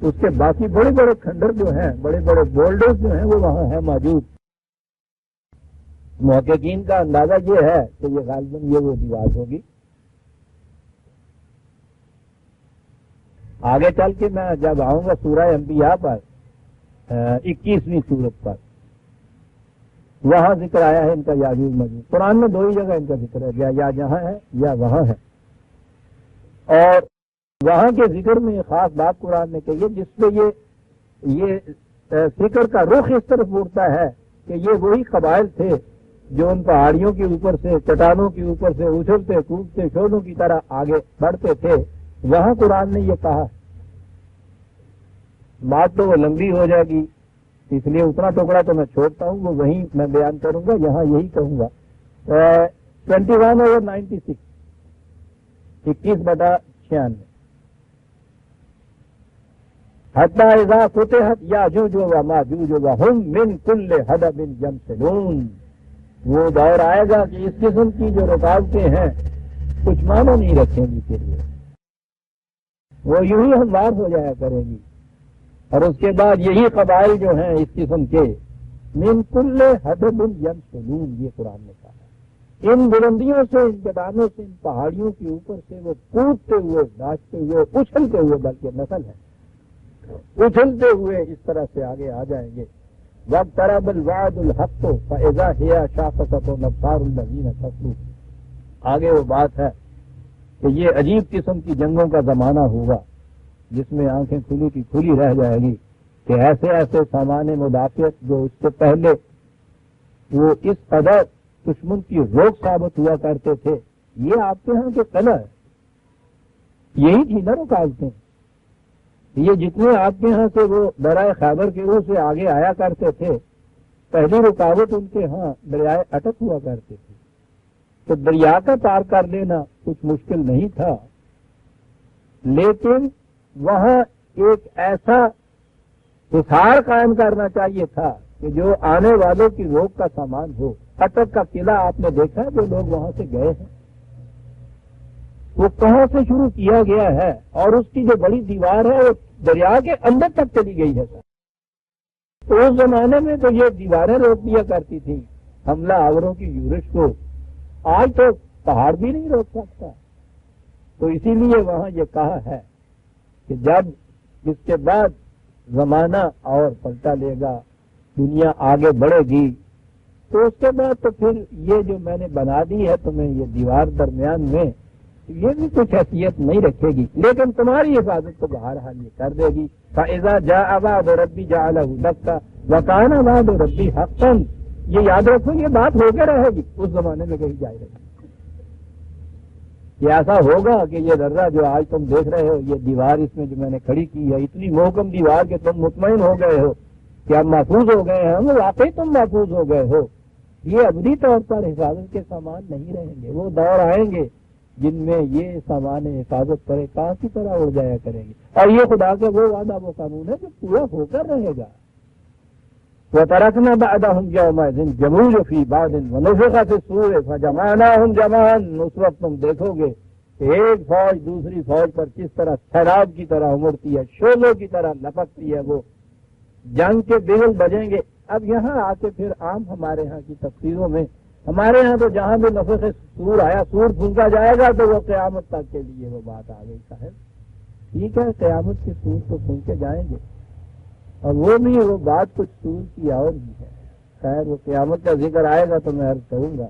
اس کے باقی بڑے بڑے کھنڈر جو ہیں، بڑے بڑے بولڈرز جو ہیں وہ وہاں ہیں موجود۔ محققین کا اندازہ یہ ہے کہ یہ غالباً یہ وہ دیوار ہوگی۔ آگے چل کے میں جب آؤں گا سورہ انبیاء پر 21ویں سورت پر، وہاں ذکر آیا ہے ان کا یاجوج ماجوج۔ قرآن میں 2 ہی جگہ ان کا ذکر ہے، یا جہاں ہے یا وہاں ہے، اور وہاں کے ذکر میں خاص بات قرآن نے کہی ہے جس پہ یہ فکر کا رخ اس طرف اڑتا ہے کہ یہ وہی قبائل تھے جو ان پہاڑیوں کے اوپر سے، چٹانوں کے اوپر سے اچھلتے کودتے شولوں کی طرح آگے بڑھتے تھے۔ وہاں قرآن نے یہ کہا، بات تو وہ لمبی ہو جائے گی، اس لیے اتنا ٹکڑا تو میں چھوڑتا ہوں، وہ وہیں میں بیان کروں گا، یہاں یہی کہوں گا۔ 21/96، 21/96، حتی اذا فتحت یاجوج و ماجوج وہم من کل حدب ینسلون۔ وہ دور آئے گا کہ اس قسم کی جو رکاوٹیں ہیں کچھ معنی نہیں رکھیں گی کے لیے، وہ یوں ہی ہموار ہو جایا کریں گی، اور اس کے بعد یہی قبائل جو ہیں اس قسم کے من کل حدب ینسلون، یہ قرآن نے کہا، ان بلندیوں سے، ان چٹانوں سے، ان پہاڑیوں کے اوپر سے وہ کودتے ہوئے، ناچتے ہوئے، اچھلتے ہوئے، بلکہ نسل ہے، اچھلتے ہوئے اس طرح سے آگے آ جائیں گے۔ وَاقْتَرَبَ الْوَعْدُ الْحَقُّ فَإِذَا هِيَ شَاخِصَةٌ أَبْصَارُ الَّذِينَ كَفَرُوا۔ آگے وہ بات ہے کہ یہ عجیب قسم کی جنگوں کا زمانہ ہوگا جس میں آنکھیں کھلی کی کھلی رہ جائے گی، کہ ایسے ایسے سامان مدافعت جو اس سے پہلے وہ اس قدر دشمن کی روک ثابت ہوا کرتے تھے، یہ آپ کے ہاں کے قلعہ ہے، یہی تھی نا رکاوٹیں۔ یہ جتنے آپ کے ہاں سے وہ دریائے خیبر کے روح سے آگے آیا کرتے تھے، پہلی رکاوٹ ان کے ہاں دریائے اٹک ہوا کرتے تھے، تو دریا کا پار کر لینا کچھ مشکل نہیں تھا، لیکن وہاں ایک ایسا حصار قائم کرنا چاہیے تھا کہ جو آنے والوں کی روک کا سامان ہو۔ اٹک کا قلعہ آپ نے دیکھا ہے، جو لوگ وہاں سے گئے ہیں، وہ کہاں سے شروع کیا گیا ہے، اور اس کی جو بڑی دیوار ہے وہ دریا کے اندر تک چلی گئی ہے۔ تو اس زمانے میں تو یہ دیواریں روک دیا کرتی تھیں حملہ آوروں کی یورش کو، آج تو پہاڑ بھی نہیں روک سکتا۔ تو اسی لیے وہاں یہ کہا ہے کہ جب اس کے بعد زمانہ اور پلٹا لے گا، دنیا آگے بڑھے گی، تو اس کے بعد تو پھر یہ جو میں نے بنا دی ہے تمہیں یہ دیوار درمیان میں، یہ بھی کچھ حیثیت نہیں رکھے گی، لیکن تمہاری حفاظت تو بہرحال یہ کر دے گی۔ فَإِذَا جَاءَ وَعْدُ رَبِّي جَعَلَهُ دَكَّ وَكَانَ وَعْدُ رَبِّي حَقًّا۔ یہ یاد رکھو، یہ بات ہو کے رہے گی، اس زمانے میں کہیں جائے رہے گی۔ یہ ایسا ہوگا کہ یہ درہ جو آج تم دیکھ رہے ہو، یہ دیوار اس میں جو میں نے کھڑی کی ہے، اتنی محکم دیوار کہ تم مطمئن ہو گئے ہو کہ اب محفوظ ہو گئے ہیں، ہم واقعی تم محفوظ ہو گئے ہو۔ یہ ابدی طور پر حفاظت کے سامان نہیں رہیں گے، وہ دور آئیں گے جن میں یہ سامان حفاظت کرے کہاں کی طرح اڑ جایا کریں گے، اور یہ خدا کا وہ وعدہ، وہ قانون ہے جو پورا ہو کر رہے گا۔ وَتَرَكْنَا بَعْدَهُمْ يَوْمَئِذٍ جَمُوجَ فِي بَعْضٍ وَنُفِخَ فِي الصُّورِ فَجَمَعْنَاهُمْ جَمْعًا۔ اس وقت تم دیکھو گے کہ ایک فوج دوسری فوج پر کس طرح سیلاب کی طرح امڑتی ہے، شعلوں کی طرح لپکتی ہے، وہ جنگ کے بگل بجیں گے۔ اب یہاں آ کے پھر عام ہمارے ہاں کی تفسیروں میں، ہمارے ہاں تو جہاں بھی نفخ سور آیا، سور پھونکا جائے گا تو وہ قیامت تک کے لیے وہ بات آ گئی صاحب۔ ٹھیک ہے، قیامت کے سور تو پھونکے جائیں گے، اور وہ بھی وہ بات کچھ سور کی اور بھی ہے۔ خیر، وہ قیامت کا ذکر آئے گا تو میں عرض کروں گا،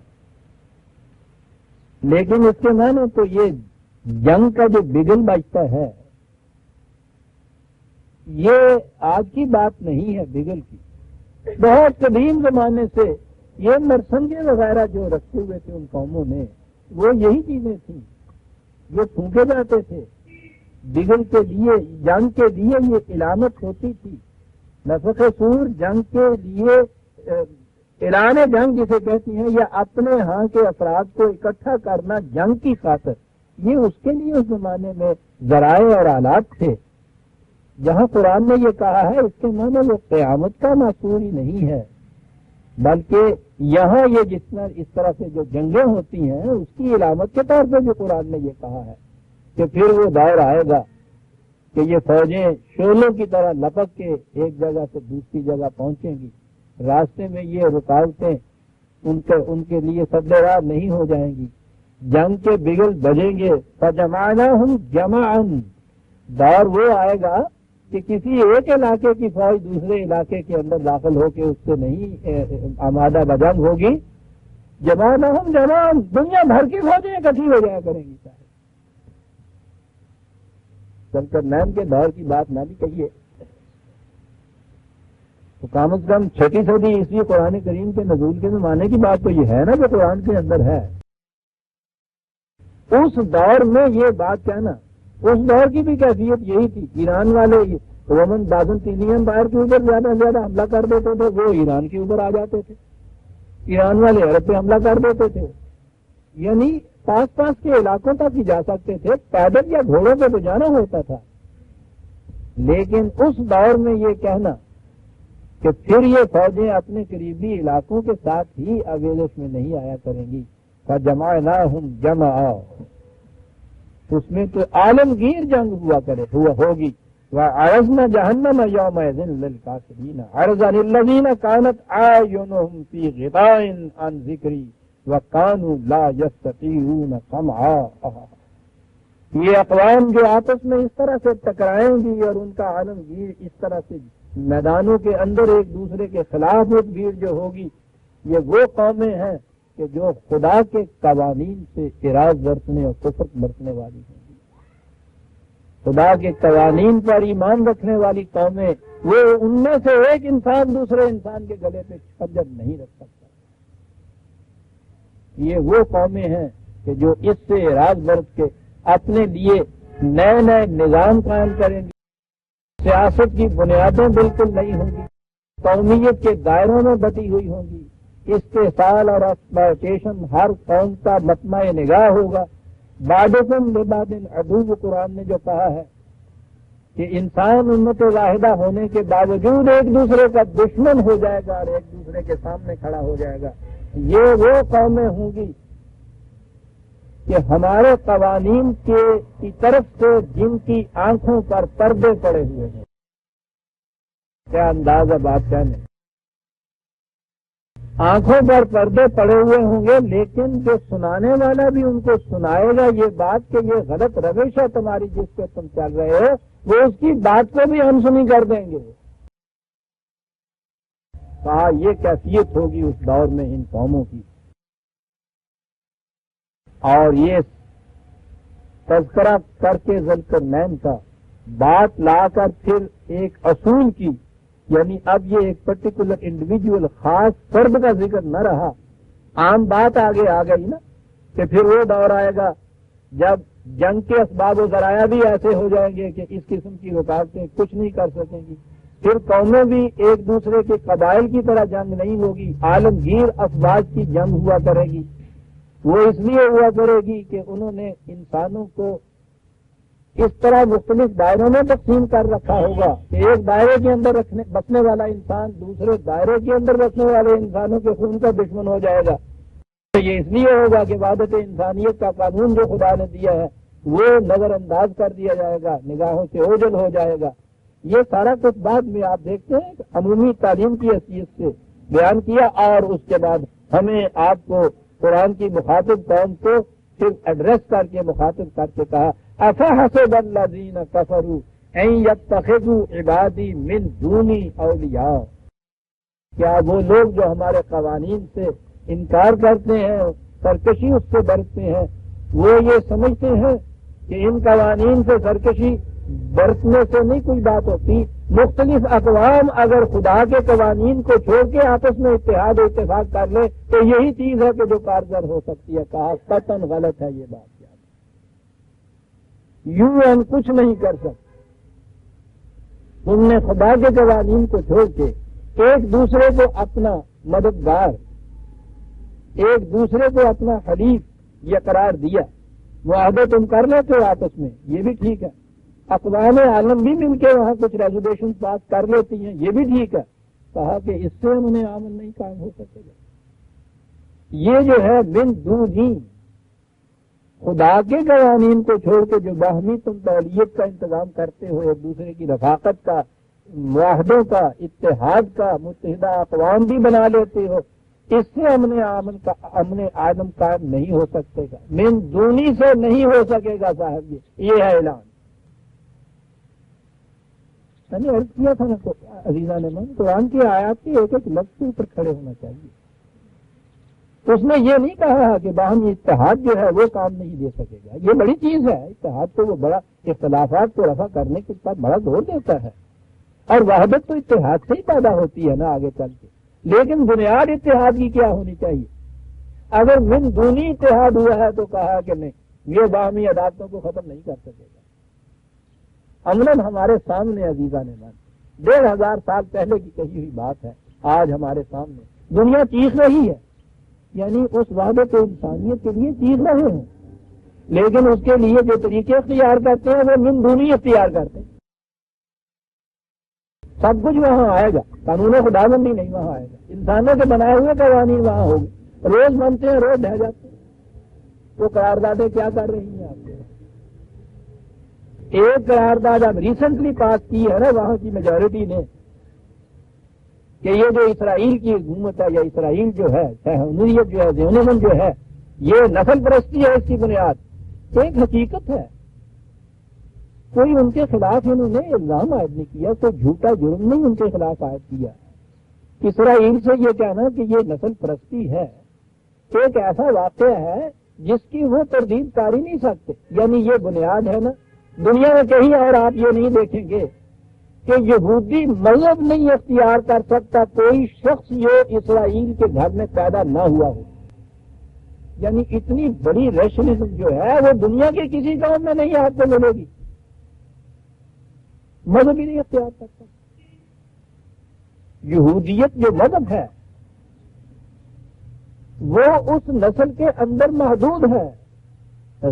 لیکن اس کے معنی تو یہ جنگ کا جو بگل بجتا ہے، یہ آج کی بات نہیں ہے بگل کی۔ بہت قدیم زمانے سے یہ نرسنگے وغیرہ جو رکھے ہوئے تھے ان قوموں نے، وہ یہی چیزیں تھیں، یہ پھونکے جاتے تھے بگل کے لیے، جنگ کے لیے یہ علامت ہوتی تھی۔ نفخ سور جنگ کے لیے، اعلان جنگ جسے کہتی ہیں، یا اپنے ہاں کے افراد کو اکٹھا کرنا جنگ کی خاطر، یہ اس کے لیے اس زمانے میں ذرائع اور آلات تھے۔ جہاں قرآن نے یہ کہا ہے اس کے معنی وہ قیامت کا معصور ہی نہیں ہے، بلکہ یہاں یہ اس طرح سے جو جنگیں ہوتی ہیں اس کی علامت کے طور پہ بھی قرآن نے یہ کہا ہے کہ پھر وہ دور آئے گا کہ یہ فوجیں شعلوں کی طرح لپک کے ایک جگہ سے دوسری جگہ پہنچیں گی، راستے میں یہ رکاوٹیں ان کے لیے سد راہ نہیں ہو جائیں گی، جنگ کے بگل بجیں گے، فجمعناہم جمعا، دور وہ آئے گا کہ کسی ایک علاقے کی فوج دوسرے علاقے کے اندر داخل ہو کے اس سے نہیں آمادہ بجنگ ہوگی، جمعناہم جمعا، دنیا بھر کی فوجیں اکٹھی ہو جایا کریں گی، چاہے سلطنین کے دور کی بات نہ بھی کہیے تو کم از کم 6 صدی عیسوی قرآن کریم کے نزول کے زمانے کی بات تو یہ ہے نا جو قرآن کے اندر ہے۔ اس دور میں یہ بات کہنا، اس دور کی بھی کیفیت یہی تھی، ایران والے رومن بازنطینی امپائر کے اوپر زیادہ سے زیادہ حملہ کر دیتے تھے، وہ ایران کے اوپر آ جاتے تھے، ایران والے عرب پہ حملہ کر دیتے تھے، یعنی پاس پاس کے علاقوں تک ہی جا سکتے تھے، پیدل یا گھوڑوں پہ تو جانا ہوتا تھا۔ لیکن اس دور میں یہ کہنا کہ پھر یہ فوجیں اپنے قریبی علاقوں کے ساتھ ہی آویزش میں نہیں آیا کریں گی، فجمعناہم جمعا، اس میں تو عالمگیر جنگ ہوگی، وعرضنا جہنم یومئذ للکافرین عرضا للذین کانت اعینہم فی غطاء عن ذکری وَقَانُوا لَا يَسْتَطِيعُونَ سَمْعًا، یہ اقوام جو آپس میں اس طرح سے ٹکرائیں گی اور ان کا عالمگیر اس طرح سے میدانوں کے اندر ایک دوسرے کے خلاف ایک بھیڑ جو ہوگی، یہ وہ قومیں ہیں کہ جو خدا کے قوانین سے اعراض برتنے اور کفر برتنے والی ہیں، خدا کے قوانین پر ایمان رکھنے والی قومیں، وہ ان میں سے ایک انسان دوسرے انسان کے گلے پہ خنجر نہیں رکھ سکتا۔ یہ وہ قومیں ہیں کہ جو اس سے اعراض برت کے اپنے لیے نئے نئے نظام قائم کریں گی، سیاست کی بنیادیں بالکل نہیں ہوں گی، قومیت کے دائروں میں بٹی ہوئی ہوں گی، استحصال اور ایکسپلائٹیشن ہر قوم کا مطمع نگاہ ہوگا، بعضکم لبعض عدو، قرآن نے جو کہا ہے کہ انسان امت واحدہ ہونے کے باوجود ایک دوسرے کا دشمن ہو جائے گا اور ایک دوسرے کے سامنے کھڑا ہو جائے گا، یہ وہ قومیں ہوں گی کہ ہمارے قوانین کی طرف سے جن کی آنکھوں پر پردے پڑے ہوئے ہیں۔ کیا انداز ہے بات کہنے، آنکھوں پر پردے پڑے ہوئے ہوں گے، لیکن جو سنانے والا بھی ان کو سنائے گا یہ بات کہ یہ غلط روش ہے تمہاری جس پہ تم چل رہے ہو، وہ اس کی بات کو بھی انسنی کر دیں گے۔ کہا یہ کیفیت ہوگی اس دور میں ان قوموں کی، اور یہ تذکرہ کر کے ذوالقرنین کا بات لا کر پھر ایک اصول کی، یعنی اب یہ ایک پرٹیکولر انڈیویجول خاص فرد کا ذکر نہ رہا، عام بات آگے آ گئی نا کہ پھر وہ دور آئے گا جب جنگ کے اسباب و ذرائع بھی ایسے ہو جائیں گے کہ اس قسم کی رکاوٹیں کچھ نہیں کر سکیں گی، پھر قومیں بھی ایک دوسرے کے قبائل کی طرح جنگ نہیں ہوگی، عالمگیر افواج کی جنگ ہوا کرے گی۔ وہ اس لیے ہوا کرے گی کہ انہوں نے انسانوں کو اس طرح مختلف دائروں میں تقسیم کر رکھا ہوگا کہ ایک دائرے کے اندر بسنے والا انسان دوسرے دائرے کے اندر بسنے والے انسانوں کے خون کا دشمن ہو جائے گا۔ یہ اس لیے ہوگا کہ وحدت انسانیت کا قانون جو خدا نے دیا ہے وہ نظر انداز کر دیا جائے گا، نگاہوں سے اوجھل ہو جائے گا۔ یہ سارا کچھ بعد میں آپ دیکھتے ہیں عمومی تعلیم کی حیثیت سے بیان کیا، اور اس کے بعد ہمیں آپ کو قرآن کی مخاطب قوم کو پھر ایڈریس کر کے مخاطب کر کے کہا افحسب الذین کفروا ان یتخذوا عبادی من دونی اولیاء، کیا وہ لوگ جو ہمارے قوانین سے انکار کرتے ہیں، سرکشی اس سے برتتے ہیں، وہ یہ سمجھتے ہیں کہ ان قوانین سے سرکشی برتنے سے نہیں کوئی بات ہوتی، مختلف اقوام اگر خدا کے قوانین کو چھوڑ کے آپس میں اتحاد و اتفاق کر لے تو یہی چیز ہے کہ جو کارگر ہو سکتی ہے۔ کہا قطعاً غلط ہے یہ بات، یوں ہم کچھ نہیں کر سکتے، تم نے خدا کے قوانین کو چھوڑ کے ایک دوسرے کو اپنا مددگار، ایک دوسرے کو اپنا حلیف یہ قرار دیا، معاہدے تم کر لیتے ہو آپس میں، یہ بھی ٹھیک ہے، اقوام عالم بھی مل کے وہاں کچھ ریزولوشن پاس کر لیتی ہیں، یہ بھی ٹھیک ہے، کہا کہ اس سے انہیں امن نہیں قائم ہو سکے گا۔ یہ جو ہے من دونی، خدا کے قوانین کو چھوڑ کے جو باہمی تم تولیت کا انتظام کرتے ہو، ایک دوسرے کی رفاقت کا، معاہدوں کا، اتحاد کا، متحدہ اقوام بھی بنا لیتے ہو، اس سے امن عالم قائم نہیں ہو سکتے گا، من دونی سے نہیں ہو سکے گا صاحب، یہ ہے اعلان۔ میں نے عرض کیا تھا نا عزیزان من، قرآن کی آیات کے ایک ایک لفظ کے اوپر کھڑے ہونا چاہیے۔ اس نے یہ نہیں کہا کہ باہمی اتحاد جو ہے وہ کام نہیں دے سکے گا، یہ بڑی چیز ہے، اتحاد تو وہ بڑا، اختلافات کو رفع کرنے کے بعد بڑا زور دیتا ہے، اور وحدت تو اتحاد سے ہی پیدا ہوتی ہے نا آگے چل کے، لیکن بنیاد اتحاد کی کیا ہونی چاہیے؟ اگر من دونی اتحاد ہوا ہے تو کہا کہ نہیں، یہ باہمی عدالتوں کو ختم نہیں کر سکے گا۔ امن ہمارے سامنے عزیزان من، 1500 سال پہلے کی کہی ہوئی بات ہے، آج ہمارے سامنے دنیا چیخ رہی ہے، یعنی اس وحدت انسانیت کے لیے چیخ رہے ہیں، لیکن اس کے لیے جو طریقے اختیار کرتے ہیں وہ من دونی اختیار کرتے ہیں۔ سب کچھ وہاں آئے گا، قانون خداوندی نہیں وہاں آئے گا، انسانوں کے بنائے ہوئے قوانین وہاں ہوں گے، روز بنتے ہیں روز ڈہ جاتے ہیں۔ وہ قراردادیں کیا کر رہی ہیں آپ کو؟ ایک قرارداد اب ریسنٹلی پاس کی ہے نا وہاں کی میجورٹی نے، کہ یہ جو اسرائیل کی حکومت ہے یا اسرائیل جو ہے، صہیونیت جو ہے، زیونزم جو ہے، یہ نسل پرستی ہے، اس کی بنیاد ایک حقیقت ہے۔ کوئی ان کے خلاف انہوں نے الزام عائد نہیں کیا، کوئی جھوٹا جرم نہیں ان کے خلاف عائد کیا۔ اسرائیل سے یہ کہنا کہ یہ نسل پرستی ہے ایک ایسا واقعہ ہے جس کی وہ تردید کر ہی نہیں سکتے، یعنی یہ بنیاد ہے نا۔ دنیا میں کہیں اور آپ یہ نہیں دیکھیں گے کہ یہودی مذہب نہیں اختیار کر سکتا کوئی شخص جو اسرائیل کے گھر میں پیدا نہ ہوا ہو، یعنی اتنی بڑی ریشنلزم جو ہے وہ دنیا کے کسی قوم میں نہیں آپ کو ملے گی، مذہب ہی نہیں اختیار کرتا۔ یہودیت جو مذہب ہے وہ اس نسل کے اندر محدود ہے،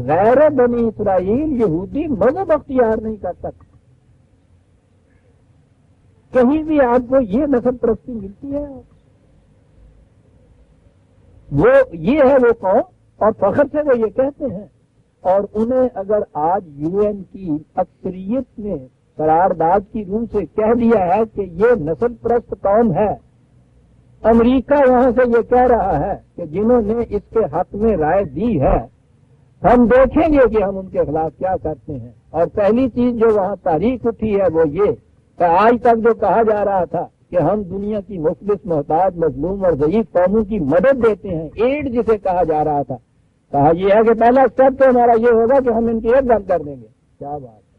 غیر بنی اسرائیل یہودی مذہب اختیار نہیں کر سکتا۔ کہیں بھی آپ کو یہ نسل پرستی ملتی ہے؟ وہ یہ ہے وہ قوم، اور فخر سے وہ یہ کہتے ہیں، اور انہیں اگر آج یو این کی اکثریت نے قرارداد کی روح سے کہہ دیا ہے کہ یہ نسل پرست قوم ہے، امریکہ وہاں سے یہ کہہ رہا ہے کہ جنہوں نے اس کے حق میں رائے دی ہے ہم دیکھیں گے کہ ہم ان کے خلاف کیا کرتے ہیں۔ اور پہلی چیز جو وہاں تاریخ اٹھی ہے وہ یہ کہ آج تک جو کہا جا رہا تھا کہ ہم دنیا کی مفلس، محتاج، مظلوم اور ضعیف قوموں کی مدد دیتے ہیں، ایڈ جسے کہا جا رہا تھا، کہا یہ ہے کہ پہلا اسٹیپ تو ہمارا یہ ہوگا کہ ہم ان کی ایک بند کر دیں گے۔ کیا بات ہے!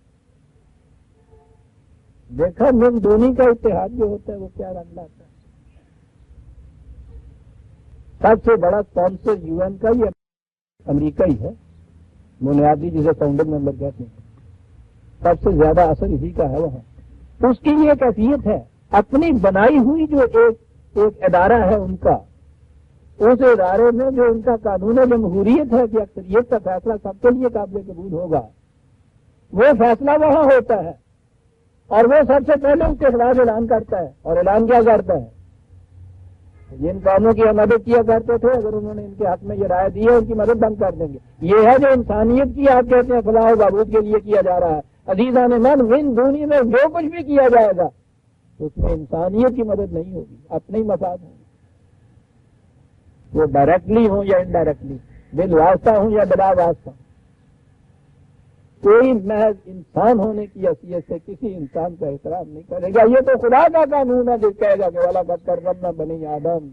دیکھا من دونی کا اتحاد جو ہوتا ہے وہ کیا رنگ لاتا ہے۔ سب سے بڑا اسپانسر یو این کا ہی امریکہ ہی ہے، بنیادی جسے فاؤنڈر ممبر کہتے ہیں، سب سے زیادہ اثر اسی کا ہے وہاں۔ اس کی یہ کیفیت ہے، اپنی بنائی ہوئی جو ایک ادارہ ہے ان کا، اس ادارے میں جو ان کا قانون جمہوریت ہے کہ اکثریت کا فیصلہ سب کے لیے قابل قبول ہوگا، وہ فیصلہ وہاں ہوتا ہے، اور وہ سب سے پہلے اس کے خلاف اعلان کرتا ہے۔ اور اعلان کیا کرتا ہے؟ جن قوموں کی ہم مدد کیا کرتے تھے اگر انہوں نے ان کے حق میں یہ رائے دی ہے ان کی مدد بند کر دیں گے۔ یہ ہے جو انسانیت کی آپ کہتے ہیں فلاح و بہبود کے لیے کیا جا رہا ہے۔ عزیزان من دنیا میں جو کچھ بھی کیا جائے گا اس میں انسانیت کی مدد نہیں ہوگی، اپنے ہی مفاد ہوں گے، وہ ڈائریکٹلی ہوں یا انڈائریکٹلی، بال واسطہ ہوں یا بلا واسطہ۔ کوئی محض انسان ہونے کی حیثیت سے کسی انسان کا احترام نہیں کرے گا۔ یہ تو خدا کا قانون ہے جو کہے گا کہ وَلَقَدْ كَرَّمْنَا بَنِي آدم۔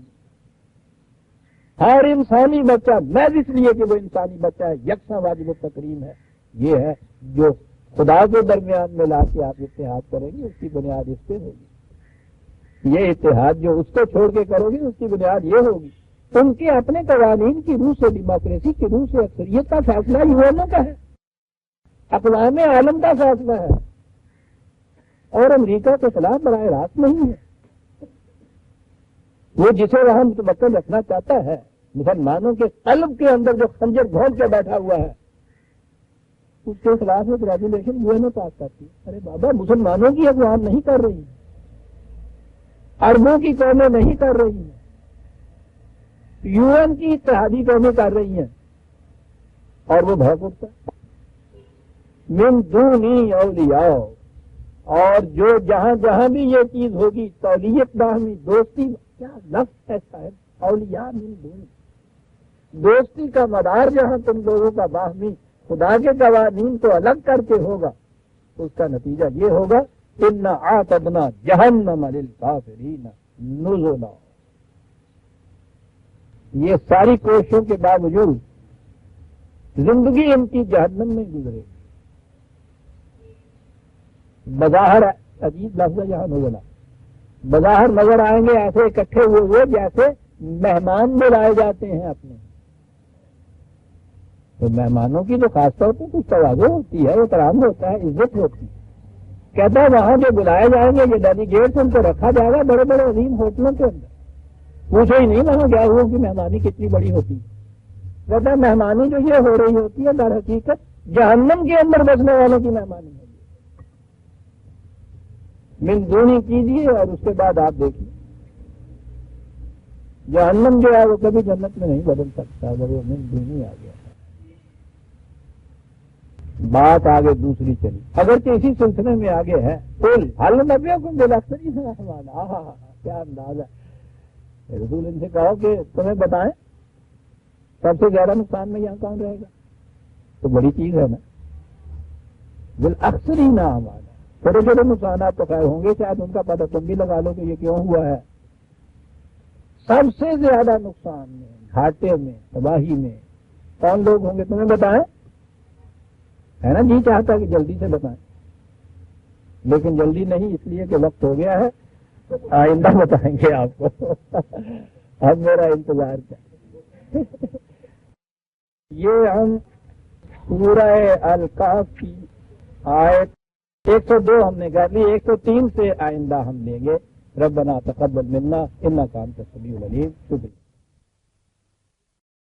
ہر انسانی بچہ محض اس لیے کہ وہ انسانی بچہ ہے یکساں واجب التکریم ہے۔ یہ ہے جو خدا کے درمیان میں لا کے آپ اتحاد کریں گے، اس کی بنیاد اس پہ ہوگی۔ یہ اتحاد جو اس کو چھوڑ کے کرو گے اس کی بنیاد یہ ہوگی ان کے اپنے قوانین کی روح سے، ڈیموکریسی کی روح سے اکثریت کا فیصلہ یونوں کا ہے، اقوام عالم کا فیصلہ ہے، اور امریکہ کے خلاف براہ راست نہیں ہے۔ وہ جسے وہاں متوقع رکھنا چاہتا ہے، مسلمانوں کے قلب کے اندر جو خنجر گھونٹ کے بیٹھا ہوا ہے، اس کے خلاف ایک ریگولیشن UN میں پاس کرتی ہے. ارے بابا مسلمانوں کی اقوام نہیں کر رہی ہیں، عربوں کی قومیں نہیں کر رہی ہیں، UN کی اتحادی قومیں کر رہی ہیں، اور وہ بھڑک اٹھتا ہے. من دونی اولیاء، اور جو جہاں جہاں بھی یہ چیز ہوگی تولیت باہمی دوستی، کیا لفظ ایسا ہے، اولیاء من دونی، دوستی کا مدار جہاں تم لوگوں کا باہمی خدا کے قوانین کو الگ کر کے ہوگا، اس کا نتیجہ یہ ہوگا اِنَّا أَعْتَدْنَا جَهَنَّمَ لِلْكَافِرِينَ نُزُلًا. یہ ساری کوششوں کے باوجود زندگی ان کی جہنم میں گزرے گی. بظاہر عجیب لفظ ہے یہاں نزلہ، بظاہر نظر آئیں گے ایسے اکٹھے ہوئے جیسے مہمان بلائے جاتے ہیں اپنے. تو مہمانوں کی تو خاص طور پہ کچھ تواضع ہوتی ہے، احترام ہوتا ہے، عزت ہوتی ہے. کہتا ہے وہاں جو بلائے جائیں گے یہ ڈیلیگیٹس ان کو رکھا جائے گا بڑے بڑے عظیم ہوٹلوں کے اندر. پوچھو ہی نہیں وہاں گیا ہوا کہ مہمانی کتنی بڑی ہوتی ہے. کہتا ہے مہمانی جو یہ ہو رہی ہوتی ہے در حقیقت جہنم کے اندر بسنے والوں کی مہمانی ہے. من دونی کیجیے اور اس کے بعد آپ دیکھیے جہنم جو ہے وہ کبھی جنت میں نہیں بدل سکتا اگر وہ من دونی آ گیا. بات آگے دوسری چلی، اگرچہ اسی سلسلے میں آگے ہے قل هل نبئکم بالاخسرین اعمالا. کیا انداز ہے. رسول ان سے کہو کہ تمہیں بتائیں سب سے زیادہ نقصان میں یہاں کون رہے گا. تو بڑی چیز ہے نا، بالاخسرین اعمالا. چھوٹے چھوٹے نقصانات تو خیر ہوں گے، شاید ان کا پتہ تم بھی لگا لو کہ یہ کیوں ہوا ہے. سب سے زیادہ نقصان میں، گھاٹے میں، تباہی میں کون لوگ ہوں گے تمہیں بتائیں. ہے نا جی چاہتا کہ جلدی سے بتائیں، لیکن جلدی نہیں، اس لیے کہ وقت ہو گیا ہے. آئندہ بتائیں گے آپ کو. اب میرا انتظار کیا. یہ ہم سورہ الکہف کی آیت 102 ہم نے کر لی، 103 سے آئندہ ہم لیں گے. ربنا تقبل منا انک انت السمیع العلیم. شکریہ.